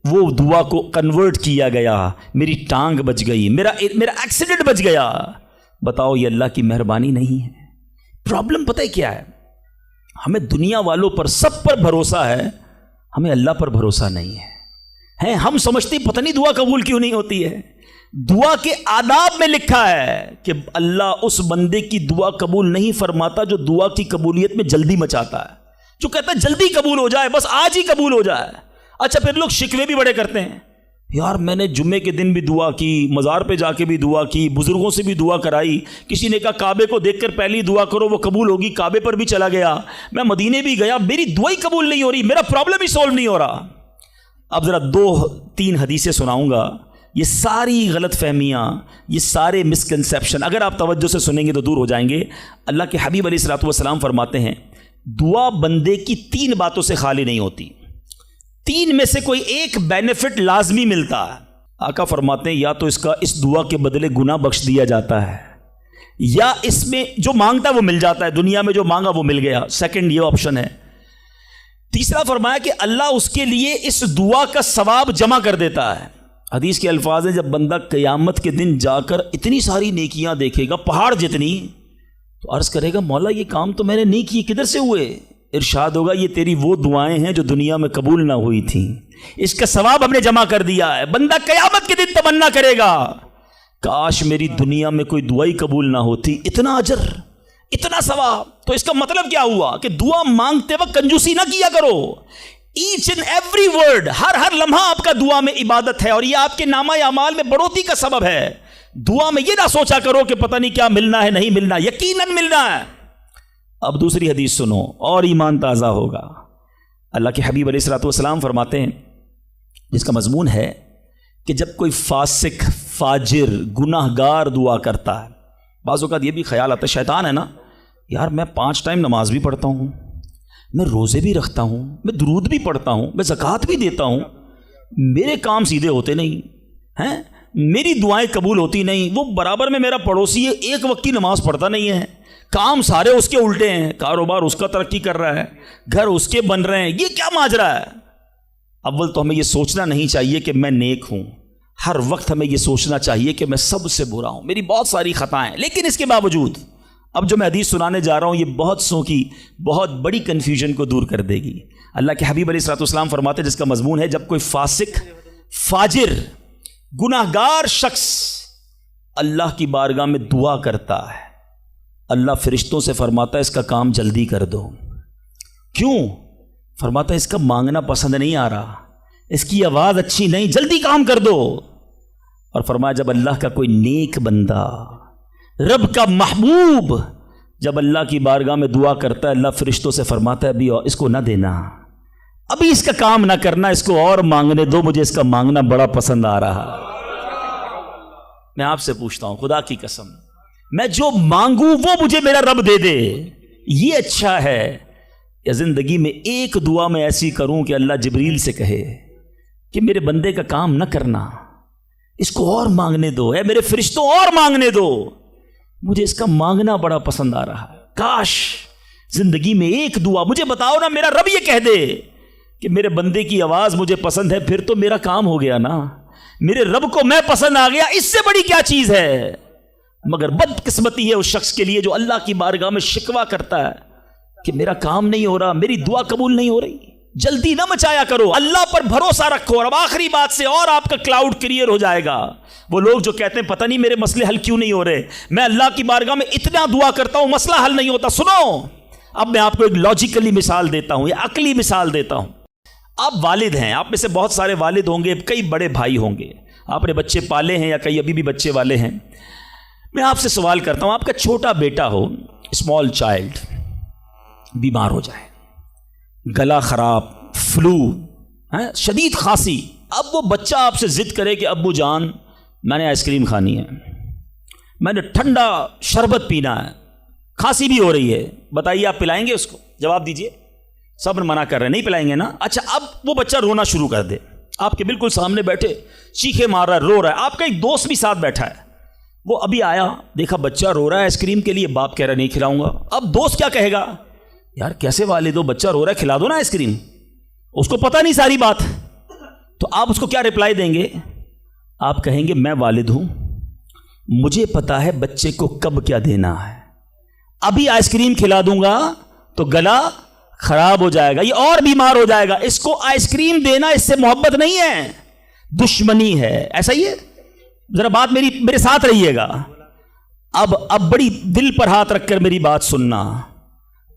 وہ دعا کو کنورٹ کیا گیا, میری ٹانگ بچ گئی, میرا ایکسیڈنٹ بچ گیا. بتاؤ یہ اللہ کی مہربانی نہیں ہے؟ پرابلم پتہ ہے کیا ہے, ہمیں دنیا والوں پر سب پر بھروسہ ہے, ہمیں اللہ پر بھروسہ نہیں ہے. ہم سمجھتے پتہ نہیں دعا قبول کیوں نہیں ہوتی ہے. دعا کے آداب میں لکھا ہے کہ اللہ اس بندے کی دعا قبول نہیں فرماتا جو دعا کی قبولیت میں جلدی مچاتا ہے, جو کہتا ہے جلدی قبول ہو جائے, بس آج ہی قبول ہو جائے. اچھا پھر لوگ شکوے بھی بڑے کرتے ہیں, یار میں نے جمعے کے دن بھی دعا کی, مزار پہ جا کے بھی دعا کی, بزرگوں سے بھی دعا کرائی, کسی نے کہا کعبے کو دیکھ کر پہلی دعا کرو وہ قبول ہوگی, کعبے پر بھی چلا گیا, میں مدینے بھی گیا, میری دعا ہی قبول نہیں ہو رہی, میرا پرابلم ہی سولو نہیں ہو رہا. اب ذرا 2-3 حدیثیں سناؤں گا. یہ ساری غلط فہمیاں, یہ سارے مسکنسیپشن اگر آپ توجہ سے سنیں گے تو دور ہو جائیں گے. اللہ کے حبیب علیہ الصلوۃ والسلام فرماتے ہیں دعا بندے کی 3 باتوں سے خالی نہیں ہوتی. 3 میں سے کوئی ایک بینیفٹ لازمی ملتا ہے. آقا فرماتے ہیں یا تو اس دعا کے بدلے گناہ بخش دیا جاتا ہے، یا اس میں جو مانگتا ہے وہ مل جاتا ہے، دنیا میں جو مانگا وہ مل گیا. سیکنڈ یہ آپشن ہے. تیسرا فرمایا کہ اللہ اس کے لیے اس دعا کا ثواب جمع کر دیتا ہے. حدیث کے الفاظ ہیں جب بندہ قیامت کے دن جا کر اتنی ساری نیکیاں دیکھے گا، پہاڑ جتنی، تو عرض کرے گا مولا یہ کام تو میں نے نہیں کیے، کدھر سے ہوئے؟ ارشاد ہوگا یہ تیری وہ دعائیں ہیں جو دنیا میں قبول نہ ہوئی تھیں، اس کا ثواب ہم نے جمع کر دیا ہے. بندہ قیامت کے دن تمنا کرے گا کاش میری دنیا میں کوئی دعائی قبول نہ ہوتی، اتنا اجر، اتنا ثواب. تو اس کا مطلب کیا ہوا کہ دعا مانگتے وقت کنجوسی نہ کیا کرو. ایچ اینڈ ایوری ورڈ، ہر لمحہ آپ کا دعا میں عبادت ہے، اور یہ آپ کے نامہ اعمال میں بڑھوتری کا سبب ہے. دعا میں یہ نہ سوچا کرو کہ پتہ نہیں کیا ملنا ہے، نہیں ملنا، یقیناً ملنا ہے. اب دوسری حدیث سنو اور ایمان تازہ ہوگا. اللہ کے حبیب علیہ الصلوۃ والسلام فرماتے ہیں جس کا مضمون ہے کہ جب کوئی فاسق، فاجر، گناہ گار دعا کرتا ہے، بعض اوقات یہ بھی خیال آتا ہے شیطان ہے نا، یار میں 5 ٹائم نماز بھی پڑھتا ہوں، میں روزے بھی رکھتا ہوں، میں درود بھی پڑھتا ہوں، میں زکوٰۃ بھی دیتا ہوں، میرے کام سیدھے ہوتے نہیں ہیں، میری دعائیں قبول ہوتی نہیں. وہ برابر میں میرا پڑوسی ہے، ایک وقت کی نماز پڑھتا نہیں ہے، کام سارے اس کے الٹے ہیں، کاروبار اس کا ترقی کر رہا ہے، گھر اس کے بن رہے ہیں، یہ کیا ماجرا ہے؟ اول تو ہمیں یہ سوچنا نہیں چاہیے کہ میں نیک ہوں، ہر وقت ہمیں یہ سوچنا چاہیے کہ میں سب سے برا ہوں، میری بہت ساری خطائیں. لیکن اس کے باوجود اب جو میں حدیث سنانے جا رہا ہوں یہ بہت سو کی بہت بڑی کنفیوژن کو دور کر دے گی. اللہ کے حبیب علیہ الصلوۃ والسلام فرماتے ہیں جس کا مضمون ہے جب کوئی فاسق، فاجر، گناہ گار شخص اللہ کی بارگاہ میں دعا کرتا ہے، اللہ فرشتوں سے فرماتا ہے اس کا کام جلدی کر دو. کیوں؟ فرماتا ہے اس کا مانگنا پسند نہیں آ رہا، اس کی آواز اچھی نہیں، جلدی کام کر دو. اور فرمایا جب اللہ کا کوئی نیک بندہ، رب کا محبوب جب اللہ کی بارگاہ میں دعا کرتا ہے، اللہ فرشتوں سے فرماتا ہے ابھی اس کو نہ دینا، ابھی اس کا کام نہ کرنا، اس کو اور مانگنے دو، مجھے اس کا مانگنا بڑا پسند آ رہا. میں آپ سے پوچھتا ہوں خدا کی قسم، میں جو مانگوں وہ مجھے میرا رب دے دے، یہ اچھا ہے، یا زندگی میں ایک دعا میں ایسی کروں کہ اللہ جبریل سے کہے کہ میرے بندے کا کام نہ کرنا، اس کو اور مانگنے دو، اے میرے فرشتوں اور مانگنے دو، مجھے اس کا مانگنا بڑا پسند آ رہا ہے. کاش زندگی میں ایک دعا، مجھے بتاؤ نا میرا رب یہ کہہ دے کہ میرے بندے کی آواز مجھے پسند ہے، پھر تو میرا کام ہو گیا نا، میرے رب کو میں پسند آ گیا، اس سے بڑی کیا چیز ہے. مگر بدقسمتی ہے اس شخص کے لیے جو اللہ کی بارگاہ میں شکوہ کرتا ہے کہ میرا کام نہیں ہو رہا، میری دعا قبول نہیں ہو رہی. جلدی نہ مچایا کرو، اللہ پر بھروسہ رکھو. اور اب آخری بات سے اور آپ کا کلاؤڈ کلیئر ہو جائے گا. وہ لوگ جو کہتے ہیں پتہ نہیں میرے مسئلے حل کیوں نہیں ہو رہے، میں اللہ کی بارگاہ میں اتنا دعا کرتا ہوں مسئلہ حل نہیں ہوتا. سنو، اب میں آپ کو ایک لاجیکلی مثال دیتا ہوں یا عقلی مثال دیتا ہوں. آپ والد ہیں، آپ میں سے بہت سارے والد ہوں گے، کئی بڑے بھائی ہوں گے، آپ نے بچے پالے ہیں یا کئی ابھی بھی بچے والے ہیں. میں آپ سے سوال کرتا ہوں، آپ کا چھوٹا بیٹا ہو، اسمال چائلڈ، بیمار ہو جائے، گلا خراب، فلو، شدید کھانسی، اب وہ بچہ آپ سے ضد کرے کہ ابو جان میں نے آئس کریم کھانی ہے، میں نے ٹھنڈا شربت پینا ہے، کھانسی بھی ہو رہی ہے، بتائیے آپ پلائیں گے اس کو؟ جواب دیجئے. سب منع کر رہے ہیں نہیں پلائیں گے نا. اچھا اب وہ بچہ رونا شروع کر دے، آپ کے بالکل سامنے بیٹھے چیخے مار رہا ہے، رو رہا ہے، آپ کا ایک دوست بھی ساتھ بیٹھا ہے، وہ ابھی آیا، دیکھا بچہ رو رہا ہے آئس کریم کے لیے، باپ کہہ رہا ہے نہیں کھلاؤں گا. اب دوست کیا کہے گا؟ یار کیسے والد ہو، بچہ رو رہا ہے کھلا دو نا آئس کریم. اس کو پتہ نہیں ساری بات. تو آپ اس کو کیا رپلائی دیں گے؟ آپ کہیں گے میں والد ہوں، مجھے پتا ہے بچے کو کب کیا دینا ہے، ابھی آئس کریم کھلا دوں گا تو گلا خراب ہو جائے گا، یہ اور بیمار ہو جائے گا. اس کو آئس کریم دینا اس سے محبت نہیں ہے، دشمنی ہے. ایسا ہی ہے؟ ذرا بات میرے ساتھ رہیے گا. اب بڑی دل پر ہاتھ رکھ کر میری بات سننا.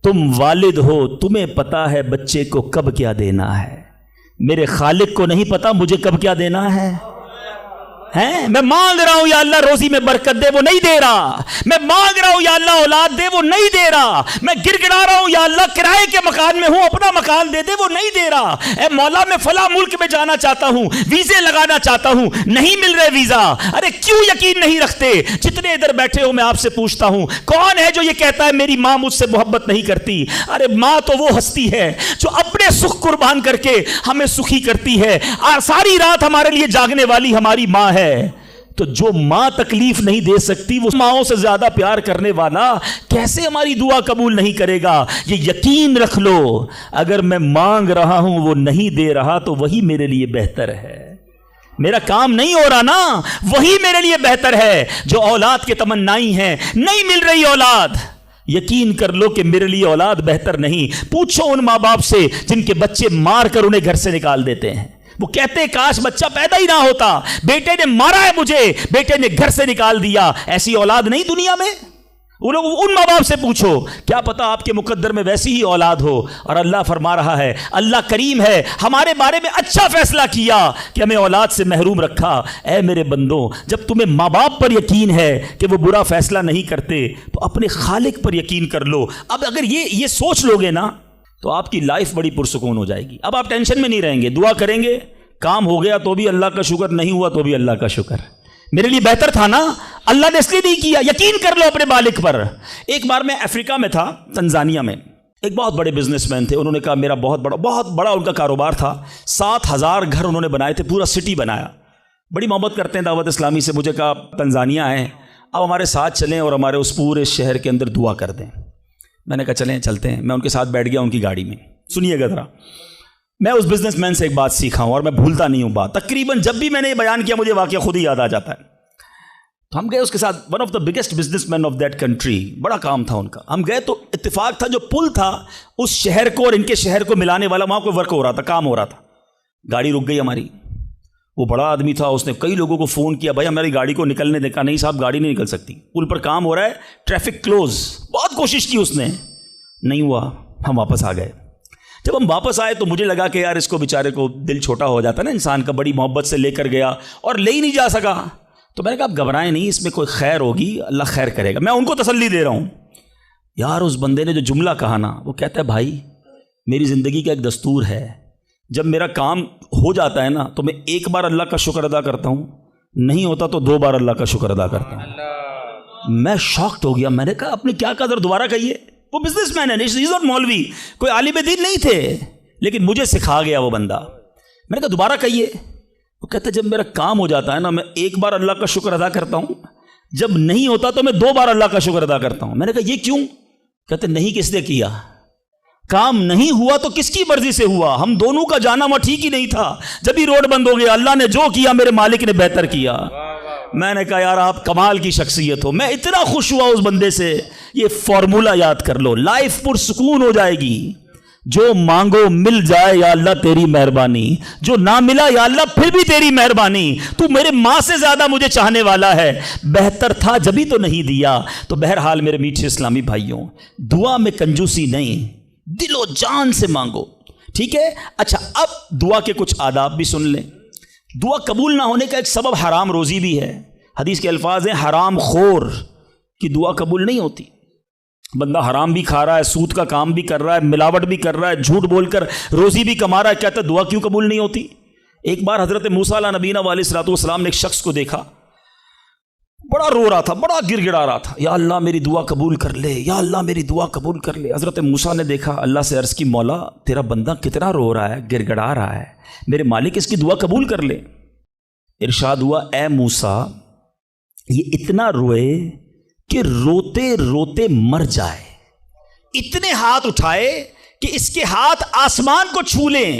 تم والد ہو، تمہیں پتا ہے بچے کو کب کیا دینا ہے، میرے خالق کو نہیں پتا مجھے کب کیا دینا ہے. ہیں؟ میں مانگ رہا ہوں یا اللہ روزی میں برکت دے، وہ نہیں دے رہا۔ میں مانگ رہا ہوں یا اللہ اولاد دے، وہ نہیں دے رہا۔ میں گر گڑا رہا ہوں یا اللہ کرائے کے مکان میں ہوں، اپنا مکان دے دے، وہ نہیں دے رہا۔ اے مولا میں فلاں ملک میں جانا چاہتا ہوں، ویزے لگانا چاہتا ہوں، نہیں مل رہے ویزا۔ ارے کیوں یقین نہیں رکھتے؟ جتنے ادھر بیٹھے ہو میں آپ سے پوچھتا ہوں، کون ہے جو یہ کہتا ہے میری ماں مجھ سے محبت نہیں کرتی؟ ارے ماں تو وہ ہستی ہے جو اپنے سکھ قربان کر کے ہمیں سخی کرتی ہے، ساری رات ہمارے لیے جاگنے والی ہماری ماں ہے۔ تو جو ماں تکلیف نہیں دے سکتی، وہ ماؤں سے زیادہ پیار کرنے والا کیسے ہماری دعا قبول نہیں کرے گا؟ یہ یقین رکھ لو، اگر میں مانگ رہا ہوں وہ نہیں دے رہا تو وہی میرے لیے بہتر ہے۔ میرا کام نہیں ہو رہا نا، وہی میرے لیے بہتر ہے۔ جو اولاد کے تمنائی ہیں، نہیں مل رہی اولاد، یقین کر لو کہ میرے لیے اولاد بہتر نہیں۔ پوچھو ان ماں باپ سے جن کے بچے مار کر انہیں گھر سے نکال دیتے ہیں، وہ کہتے ہیں کاش بچہ پیدا ہی نہ ہوتا، بیٹے نے مارا ہے مجھے، بیٹے نے گھر سے نکال دیا۔ ایسی اولاد نہیں دنیا میں؟ ان ماں باپ سے پوچھو، کیا پتا آپ کے مقدر میں ویسی ہی اولاد ہو۔ اور اللہ فرما رہا ہے، اللہ کریم ہے، ہمارے بارے میں اچھا فیصلہ کیا کہ ہمیں اولاد سے محروم رکھا۔ اے میرے بندوں، جب تمہیں ماں باپ پر یقین ہے کہ وہ برا فیصلہ نہیں کرتے تو اپنے خالق پر یقین کر لو۔ اب اگر یہ سوچ لو گے نا تو آپ کی لائف بڑی پرسکون ہو جائے گی۔ اب آپ ٹینشن میں نہیں رہیں گے، دعا کریں گے، کام ہو گیا تو بھی اللہ کا شکر، نہیں ہوا تو بھی اللہ کا شکر، میرے لیے بہتر تھا نا، اللہ نے اس لیے نہیں کیا۔ یقین کر لو اپنے مالک پر۔ ایک بار میں افریقہ میں تھا، تنزانیہ میں، ایک بہت بڑے بزنس مین تھے، انہوں نے کہا میرا بہت بڑا ان کا کاروبار تھا، 7,000 گھر انہوں نے بنائے تھے، پورا سٹی بنایا، بڑی محبت کرتے ہیں دعوت اسلامی سے۔ مجھے کہا تنزانیہ آئے، اب ہمارے ساتھ چلیں اور ہمارے اس پورے شہر کے اندر دعا کر دیں۔ میں نے کہا چلیں چلتے ہیں۔ میں ان کے ساتھ بیٹھ گیا ان کی گاڑی میں۔ سنیے گا ذرا، میں اس بزنس مین سے ایک بات سیکھا ہوں اور میں بھولتا نہیں ہوں بات، تقریباً جب بھی میں نے یہ بیان کیا مجھے واقعہ خود ہی یاد آ جاتا ہے۔ تو ہم گئے اس کے ساتھ، one of the biggest business man of that country, بڑا کام تھا ان کا۔ ہم گئے تو اتفاق تھا جو پل تھا اس شہر کو اور ان کے شہر کو ملانے والا، وہاں کوئی ورک ہو رہا تھا، کام ہو رہا تھا۔ گاڑی رک گئی ہماری، وہ بڑا آدمی تھا، اس نے کئی لوگوں کو فون کیا، بھائی ہماری گاڑی کو نکلنے دے۔ کہا نہیں صاحب گاڑی نہیں نکل سکتی، پل پر کام ہو رہا ہے، ٹریفک کلوز۔ بہت کوشش کی اس نے، نہیں ہوا، ہم واپس آ گئے۔ جب ہم واپس آئے تو مجھے لگا کہ یار اس کو بیچارے کو دل چھوٹا ہو جاتا ہے نا انسان کا، بڑی محبت سے لے کر گیا اور لے ہی نہیں جا سکا۔ تو میں نے کہا آپ گھبرائیں نہیں، اس میں کوئی خیر ہوگی، اللہ خیر کرے گا۔ میں ان کو تسلی دے رہا ہوں۔ یار اس بندے نے جو جملہ کہا نا، وہ کہتا ہے بھائی میری زندگی کا ایک دستور ہے، جب میرا کام ہو جاتا ہے نا تو میں ایک بار اللہ کا شکر ادا کرتا ہوں، نہیں ہوتا تو 2 بار اللہ کا شکر ادا کرتا ہوں۔ میں شاکڈ ہو گیا، میں نے کہا آپ نے کیا کہا ذرا دوبارہ کہیے۔ وہ بزنس مین ہے، ہی از ناٹ مولوی، کوئی عالم دین نہیں تھے، لیکن مجھے سکھا گیا وہ بندہ۔ میں نے کہا دوبارہ کہیے۔ وہ کہتا ہے جب میرا کام ہو جاتا ہے نا میں ایک بار اللہ کا شکر ادا کرتا ہوں، جب نہیں ہوتا تو میں 2 بار اللہ کا شکر ادا کرتا ہوں۔ میں نے کہا یہ کیوں؟ کہتے نہیں کس نے کیا، کام نہیں ہوا تو کس کی مرضی سے ہوا، ہم دونوں کا جانا وہاں ٹھیک ہی نہیں تھا، جب ہی روڈ بند ہو گیا، اللہ نے جو کیا میرے مالک نے بہتر کیا۔ میں نے کہا یار آپ کمال کی شخصیت ہو، میں اتنا خوش ہوا اس بندے سے۔ یہ فارمولہ یاد کر لو، لائف پرسکون ہو جائے گی۔ جو مانگو مل جائے یا اللہ تیری مہربانی، جو نہ ملا یا اللہ پھر بھی تیری مہربانی، تو میرے ماں سے زیادہ مجھے چاہنے والا ہے، بہتر تھا جبھی تو نہیں دیا۔ تو بہرحال میرے میٹھے اسلامی بھائیوں، دعا میں کنجوسی نہیں، دل و جان سے مانگو، ٹھیک ہے؟ اچھا اب دعا کے کچھ آداب بھی سن لیں۔ دعا قبول نہ ہونے کا ایک سبب حرام روزی بھی ہے۔ حدیث کے الفاظ ہیں حرام خور کی دعا قبول نہیں ہوتی۔ بندہ حرام بھی کھا رہا ہے، سود کا کام بھی کر رہا ہے، ملاوٹ بھی کر رہا ہے، جھوٹ بول کر روزی بھی کما رہا ہے، کہتا ہے دعا کیوں قبول نہیں ہوتی؟ ایک بار حضرت موسیٰ علیہ نبینا علیہ الصلوۃ والسلام نے ایک شخص کو دیکھا، بڑا رو رہا تھا، بڑا گر گڑا رہا تھا، یا اللہ میری دعا قبول کر لے، یا اللہ میری دعا قبول کر لے۔ حضرت موسیٰ نے دیکھا، اللہ سے عرض کی مولا تیرا بندہ کتنا رو رہا ہے، گر گڑا رہا ہے، میرے مالک اس کی دعا قبول کر لے۔ ارشاد ہوا اے موسیٰ یہ اتنا روئے کہ روتے روتے مر جائے، اتنے ہاتھ اٹھائے کہ اس کے ہاتھ آسمان کو چھو لیں۔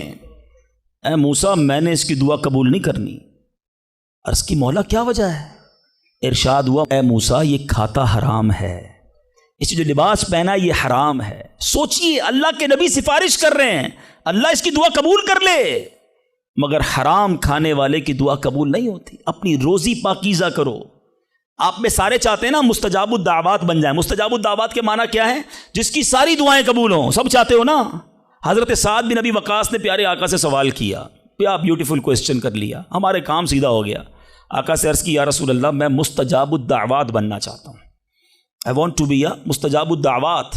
اے موسیٰ میں نے اس کی دعا قبول نہیں کرنی۔ عرض کی مولا کیا وجہ ہے؟ ارشاد ہوا اے موسیٰ یہ کھاتا حرام ہے، اسے جو لباس پہنا یہ حرام ہے۔ سوچئے اللہ کے نبی سفارش کر رہے ہیں اللہ اس کی دعا قبول کر لے، مگر حرام کھانے والے کی دعا قبول نہیں ہوتی۔ اپنی روزی پاکیزہ کرو۔ آپ میں سارے چاہتے ہیں نا مستجاب الدعوات بن جائیں۔ مستجاب الدعوات کے معنی کیا ہے؟ جس کی ساری دعائیں قبول ہوں، سب چاہتے ہو نا؟ حضرت سعد بن ابی وقاص نے پیارے آقا سے سوال کیا، بیا بیوٹیفل کوسچن کر لیا، ہمارے کام سیدھا ہو گیا۔ آقا سے عرض کی یا رسول اللہ میں مستجاب الدعوات بننا چاہتا ہوں، آئی وانٹ ٹو بی اے مستجاب الدعوات۔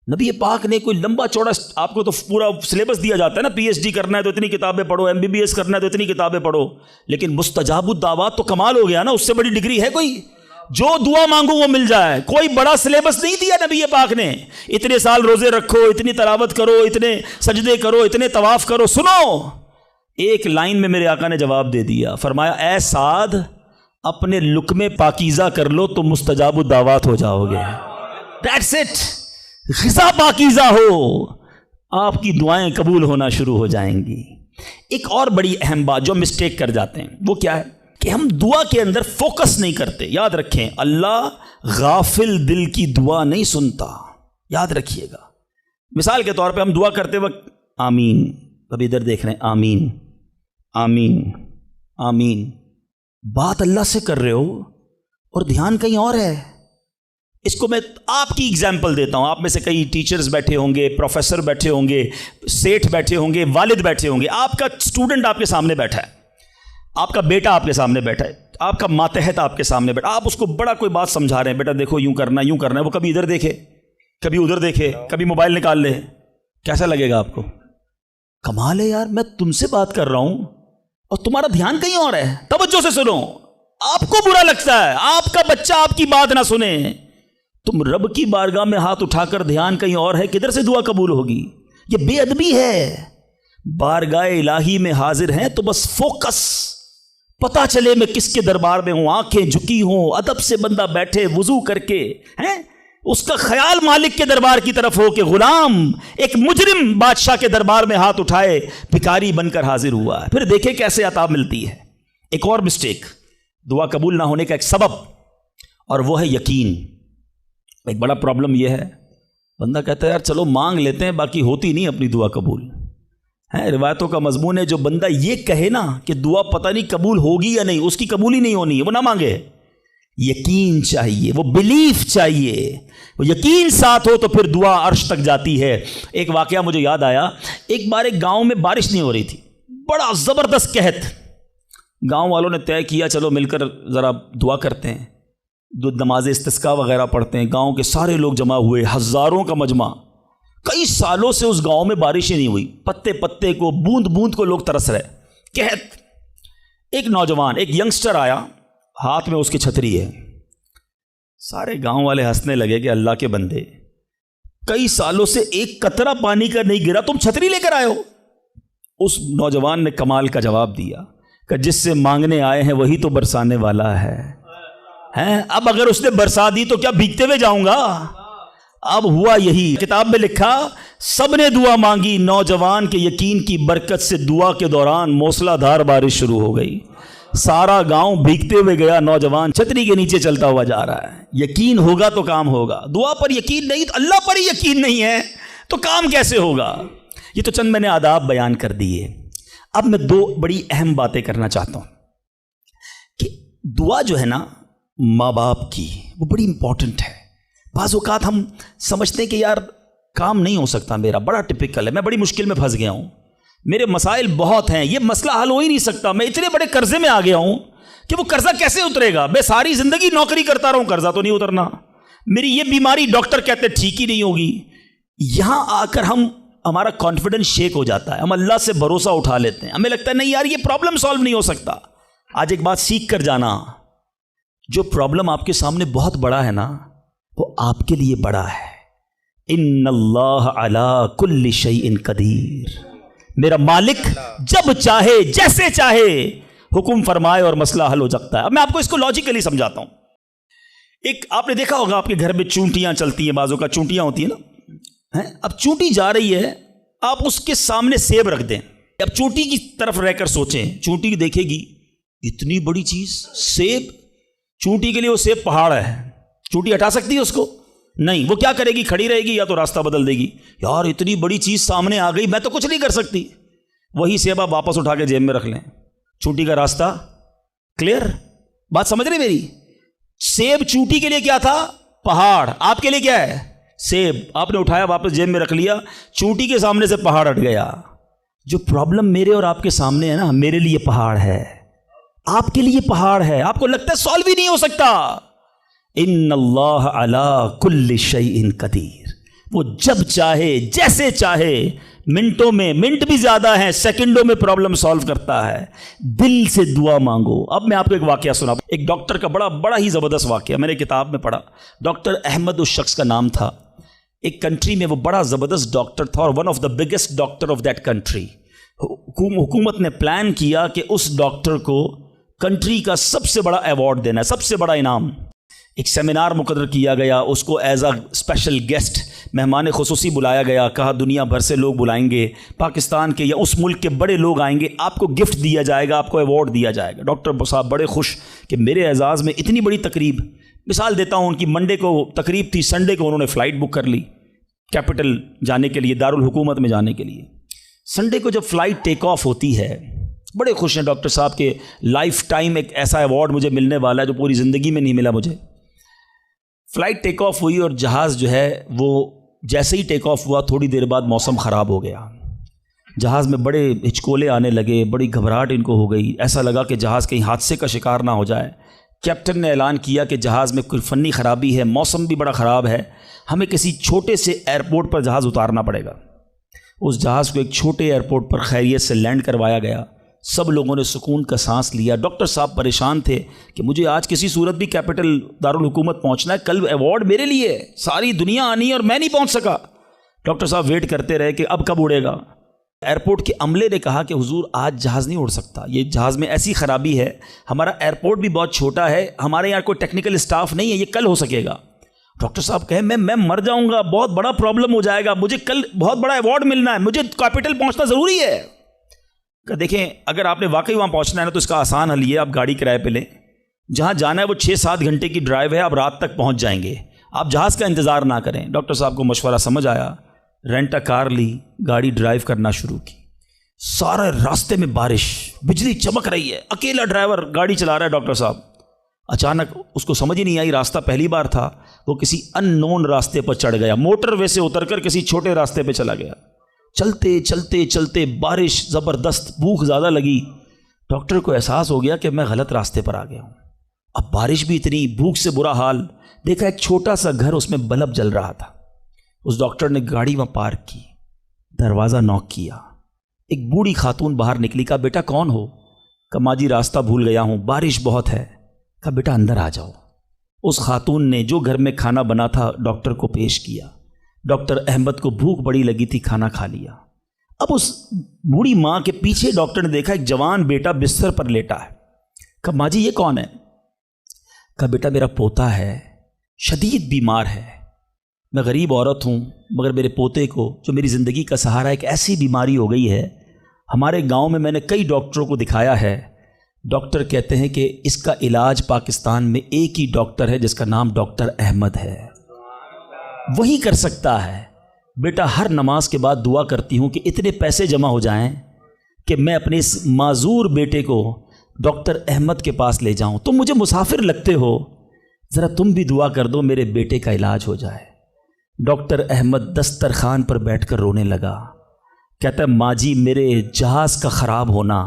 نبی پاک نے کوئی لمبا چوڑا، آپ کو تو پورا سلیبس دیا جاتا ہے نا، پی ایچ ڈی کرنا ہے تو اتنی کتابیں پڑھو، ایم بی بی ایس کرنا ہے تو اتنی کتابیں پڑھو، لیکن مستجاب الدعوات تو کمال ہو گیا نا، اس سے بڑی ڈگری ہے کوئی؟ جو دعا مانگو وہ مل جائے، کوئی بڑا سلیبس نہیں دیا نبی پاک نے، اتنے سال روزے رکھو، اتنی تلاوت کرو، اتنے سجدے کرو، اتنے طواف کرو۔ سنو، ایک لائن میں میرے آقا نے جواب دے دیا، فرمایا اے سعد اپنے لقمے پاکیزہ کر لو تو مستجاب الدعوات ہو جاؤ گے۔ دیٹس اٹ، غذا پاکیزہ ہو، آپ کی دعائیں قبول ہونا شروع ہو جائیں گی۔ ایک اور بڑی اہم بات جو مسٹیک کر جاتے ہیں وہ کیا ہے کہ ہم دعا کے اندر فوکس نہیں کرتے۔ یاد رکھیں، اللہ غافل دل کی دعا نہیں سنتا، یاد رکھیے گا۔ مثال کے طور پہ ہم دعا کرتے وقت آمین، ابھی ادھر دیکھ رہے ہیں، آمین آمین آمین، بات اللہ سے کر رہے ہو اور دھیان کہیں اور ہے۔ اس کو میں آپ کی اگزامپل دیتا ہوں، آپ میں سے کئی ٹیچرز بیٹھے ہوں گے، پروفیسر بیٹھے ہوں گے، سیٹھ بیٹھے ہوں گے، والد بیٹھے ہوں گے، آپ کا اسٹوڈنٹ آپ کے سامنے بیٹھا ہے، آپ کا بیٹا آپ کے سامنے بیٹھا ہے، آپ کا ماتحت آپ کے سامنے بیٹھا، آپ اس کو بڑا کوئی بات سمجھا رہے ہیں، بیٹا دیکھو یوں کرنا ہے یوں کرنا ہے، وہ کبھی ادھر دیکھے کبھی ادھر دیکھے، کبھی موبائل نکال لے، کیسا لگے گا آپ کو؟ کمال ہے یار، میں تم سے بات کر رہا ہوں اور تمہارا دھیان کہیں اور ہے۔ توجہ سے سنو، آپ کو برا لگتا ہے آپ کا بچہ آپ کی بات نہ سنے، تم رب کی بارگاہ میں ہاتھ اٹھا کر دھیان کہیں اور ہے، کدھر سے دعا قبول ہوگی؟ یہ بے ادبی ہے۔ بارگاہ الہی میں حاضر ہیں تو بس فوکس، پتہ چلے میں کس کے دربار میں ہوں، آنکھیں جھکی ہوں، ادب سے بندہ بیٹھے وضو کر کے، ہیں اس کا خیال مالک کے دربار کی طرف ہو کہ غلام ایک مجرم بادشاہ کے دربار میں ہاتھ اٹھائے بھکاری بن کر حاضر ہوا ہے، پھر دیکھیں کیسے عطا ملتی ہے۔ ایک اور مسٹیک، دعا قبول نہ ہونے کا ایک سبب، اور وہ ہے یقین۔ ایک بڑا پرابلم یہ ہے، بندہ کہتا ہے یار چلو مانگ لیتے ہیں، باقی ہوتی نہیں اپنی دعا قبول ہے۔ روایتوں کا مضمون ہے جو بندہ یہ کہے نا کہ دعا پتہ نہیں قبول ہوگی یا نہیں، اس کی قبول ہی نہیں ہونی ہے، وہ نہ مانگے۔ یقین چاہیے، وہ بلیف چاہیے، وہ یقین ساتھ ہو تو پھر دعا عرش تک جاتی ہے۔ ایک واقعہ مجھے یاد آیا، ایک بار ایک گاؤں میں بارش نہیں ہو رہی تھی، بڑا زبردست قحط، گاؤں والوں نے طے کیا چلو مل کر ذرا دعا کرتے ہیں، نماز استسقاء وغیرہ پڑھتے ہیں، گاؤں کے سارے لوگ جمع ہوئے، ہزاروں کا مجمع۔ کئی سالوں سے اس گاؤں میں بارش ہی نہیں ہوئی، پتے پتے کو، بوند بوند کو لوگ ترس رہے، قحط۔ ایک نوجوان، ایک ینگسٹر آیا، ہاتھ میں اس کی چھتری ہے، سارے گاؤں والے ہنسنے لگے کہ اللہ کے بندے، کئی سالوں سے ایک قطرہ پانی کا نہیں گرا، تم چھتری لے کر آئے ہو۔ اس نوجوان نے کمال کا جواب دیا کہ جس سے مانگنے آئے ہیں وہی تو برسانے والا ہے۔ اب اگر اس نے برسا دی تو کیا بھیگتے ہوئے جاؤں گا؟ اب ہوا یہی، کتاب میں لکھا سب نے دعا مانگی، نوجوان کے یقین کی برکت سے دعا کے دوران موسلا دھار بارش شروع ہو گئی، سارا گاؤں بھیگتے ہوئے گیا، نوجوان چھتری کے نیچے چلتا ہوا جا رہا ہے۔ یقین ہوگا تو کام ہوگا، دعا پر یقین نہیں، اللہ پر ہی یقین نہیں ہے تو کام کیسے ہوگا؟ یہ تو چند میں نے آداب بیان کر دیے۔ اب میں دو بڑی اہم باتیں کرنا چاہتا ہوں کہ دعا جو ہے نا ماں باپ کی، وہ بڑی امپورٹنٹ ہے۔ بعض اوقات ہم سمجھتے ہیں کہ یار کام نہیں ہو سکتا میرا، بڑا ٹپیکل ہے، میں بڑی مشکل میں پھنس گیا ہوں، میرے مسائل بہت ہیں، یہ مسئلہ حل ہو ہی نہیں سکتا، میں اتنے بڑے قرضے میں آ گیا ہوں کہ وہ قرضہ کیسے اترے گا؟ میں ساری زندگی نوکری کرتا رہوں، قرضہ تو نہیں اترنا، میری یہ بیماری ڈاکٹر کہتے ٹھیک ہی نہیں ہوگی۔ یہاں آ کر ہمارا کانفیڈنس شیک ہو جاتا ہے، ہم اللہ سے بھروسہ اٹھا لیتے ہیں، ہمیں لگتا ہے نہیں یار یہ پرابلم سالو نہیں ہو سکتا۔ آج ایک بات سیکھ کر جانا، جو پرابلم آپ کے سامنے بہت بڑا ہے نا وہ آپ کے لیے بڑا ہے۔ ان اللہ علی کل شیء قدیر، میرا مالک جب چاہے جیسے چاہے حکم فرمائے اور مسئلہ حل ہو سکتا ہے۔ اب میں آپ کو اس کو لاجیکلی سمجھاتا ہوں۔ ایک آپ نے دیکھا ہوگا آپ کے گھر میں چونٹیاں چلتی ہیں، بازوں کا چونٹیاں ہوتی ہیں نا، اب چونٹی جا رہی ہے، آپ اس کے سامنے سیب رکھ دیں، اب چونٹی کی طرف رہ کر سوچیں، چونٹی دیکھے گی اتنی بڑی چیز سیب، چونٹی کے لیے وہ سیب پہاڑ ہے، چونٹی ہٹا سکتی ہے اس کو؟ نہیں، وہ کیا کرے گی؟ کھڑی رہے گی یا تو راستہ بدل دے گی، یار اتنی بڑی چیز سامنے آ گئی میں تو کچھ نہیں کر سکتی، وہی سیب آپ واپس اٹھا کے جیب میں رکھ لیں، چونٹی کا راستہ کلیئر۔ بات سمجھ رہے میری؟ سیب چونٹی کے لیے کیا تھا؟ پہاڑ، آپ کے لیے کیا ہے؟ سیب، آپ نے اٹھایا واپس جیب میں رکھ لیا، چونٹی کے سامنے سے پہاڑ ہٹ گیا۔ جو پرابلم میرے اور آپ کے سامنے ہے نا، میرے لیے پہاڑ ہے، آپ کے لیے پہاڑ ہے، آپ کو لگتا ہے سالو ہی نہیں ہو سکتا. ان اللہ علی کل شیء قدیر، وہ جب چاہے جیسے چاہے، منٹوں میں، منٹ بھی زیادہ ہیں، سیکنڈوں میں پرابلم سالو کرتا ہے. دل سے دعا مانگو. اب میں آپ کو ایک واقعہ سنا، ایک ڈاکٹر کا بڑا ہی زبردست واقعہ میں نے کتاب میں پڑھا. ڈاکٹر احمد اس شخص کا نام تھا. ایک کنٹری میں وہ بڑا زبردست ڈاکٹر تھا اور one of the biggest doctor of that country. حکومت نے پلان کیا کہ اس ڈاکٹر کو کنٹری کا سب سے بڑا ایوارڈ دینا ہے، سب سے بڑا انعام. ایک سیمینار مقرر کیا گیا، اس کو ایز اے اسپیشل گیسٹ مہمان خصوصی بلایا گیا. کہا دنیا بھر سے لوگ بلائیں گے، پاکستان کے یا اس ملک کے بڑے لوگ آئیں گے، آپ کو گفٹ دیا جائے گا، آپ کو ایوارڈ دیا جائے گا. ڈاکٹر صاحب بڑے خوش کہ میرے اعزاز میں اتنی بڑی تقریب. مثال دیتا ہوں، ان کی منڈے کو تقریب تھی، سنڈے کو انہوں نے فلائٹ بک کر لی کیپٹل جانے کے لیے، دارالحکومت میں جانے کے لیے. سنڈے کو جب فلائٹ ٹیک آف ہوتی ہے، بڑے خوش ہیں ڈاکٹر صاحب کہ لائف ٹائم ایک ایسا ایوارڈ مجھے ملنے والا ہے جو پوری زندگی میں نہیں ملا مجھے. فلائٹ ٹیک آف ہوئی اور جہاز جو ہے وہ جیسے ہی ٹیک آف ہوا تھوڑی دیر بعد موسم خراب ہو گیا. جہاز میں بڑے ہچکولے آنے لگے، بڑی گھبراہٹ ان کو ہو گئی. ایسا لگا کہ جہاز کہیں حادثے کا شکار نہ ہو جائے. کیپٹن نے اعلان کیا کہ جہاز میں کوئی فنی خرابی ہے، موسم بھی بڑا خراب ہے، ہمیں کسی چھوٹے سے ایئرپورٹ پر جہاز اتارنا پڑے گا. اس جہاز کو ایک چھوٹے ایئرپورٹ پر خیریت سے لینڈ کروایا گیا. سب لوگوں نے سکون کا سانس لیا. ڈاکٹر صاحب پریشان تھے کہ مجھے آج کسی صورت بھی کیپٹل دارالحکومت پہنچنا ہے، کل ایوارڈ میرے لیے ہے، ساری دنیا آنی ہے اور میں نہیں پہنچ سکا. ڈاکٹر صاحب ویٹ کرتے رہے کہ اب کب اڑے گا. ایئرپورٹ کے عملے نے کہا کہ حضور آج جہاز نہیں اڑ سکتا، یہ جہاز میں ایسی خرابی ہے، ہمارا ایئرپورٹ بھی بہت چھوٹا ہے، ہمارے یہاں کوئی ٹیکنیکل اسٹاف نہیں ہے، یہ کل ہو سکے گا. ڈاکٹر صاحب کہے میں مر جاؤں گا، بہت بڑا پرابلم ہو جائے گا، مجھے کل بہت بڑا ایوارڈ ملنا ہے، مجھے کیپٹل پہنچنا ضروری ہے. کہ دیکھیں اگر آپ نے واقعی وہاں پہنچنا ہے نا تو اس کا آسان حل یہ، آپ گاڑی کرائے پہ لیں، جہاں جانا ہے وہ 6-7 گھنٹے کی ڈرائیو ہے، آپ رات تک پہنچ جائیں گے، آپ جہاز کا انتظار نہ کریں. ڈاکٹر صاحب کو مشورہ سمجھ آیا، رینٹا کار لی، گاڑی ڈرائیو کرنا شروع کی. سارے راستے میں بارش، بجلی چمک رہی ہے، اکیلا ڈرائیور گاڑی چلا رہا ہے. ڈاکٹر صاحب اچانک اس کو سمجھ ہی نہیں آئی، راستہ پہلی بار تھا، وہ کسی ان نون راستے پر چڑھ گیا، موٹر وے سے اتر کر کسی چھوٹے راستے پہ چلا گیا. چلتے چلتے چلتے بارش زبردست، بھوک زیادہ لگی. ڈاکٹر کو احساس ہو گیا کہ میں غلط راستے پر آ گیا ہوں. اب بارش بھی اتنی، بھوک سے برا حال. دیکھا ایک چھوٹا سا گھر، اس میں بلب جل رہا تھا. اس ڈاکٹر نے گاڑی وہاں پارک کی، دروازہ نوک کیا. ایک بوڑھی خاتون باہر نکلی. کہا بیٹا کون ہو؟ کہا ماں جی راستہ بھول گیا ہوں، بارش بہت ہے. کہا بیٹا اندر آ جاؤ. اس خاتون نے جو گھر میں کھانا بنا تھا ڈاکٹر کو پیش کیا. ڈاکٹر احمد کو بھوک بڑی لگی تھی، کھانا کھا لیا. اب اس بوڑھی ماں کے پیچھے ڈاکٹر نے دیکھا ایک جوان بیٹا بستر پر لیٹا ہے. کہا ماں جی یہ کون ہے؟ کہا بیٹا میرا پوتا ہے، شدید بیمار ہے، میں غریب عورت ہوں مگر میرے پوتے کو جو میری زندگی کا سہارا، ایک ایسی بیماری ہو گئی ہے، ہمارے گاؤں میں نے کئی ڈاکٹروں کو دکھایا ہے، ڈاکٹر کہتے ہیں کہ اس کا علاج پاکستان میں ایک ہی ڈاکٹر ہے جس کا نام ڈاکٹر احمد ہے، وہی کر سکتا ہے. بیٹا ہر نماز کے بعد دعا کرتی ہوں کہ اتنے پیسے جمع ہو جائیں کہ میں اپنے اس معذور بیٹے کو ڈاکٹر احمد کے پاس لے جاؤں. تم مجھے مسافر لگتے ہو، ذرا تم بھی دعا کر دو میرے بیٹے کا علاج ہو جائے. ڈاکٹر احمد دسترخوان پر بیٹھ کر رونے لگا. کہتا ہے ماں جی میرے جہاز کا خراب ہونا،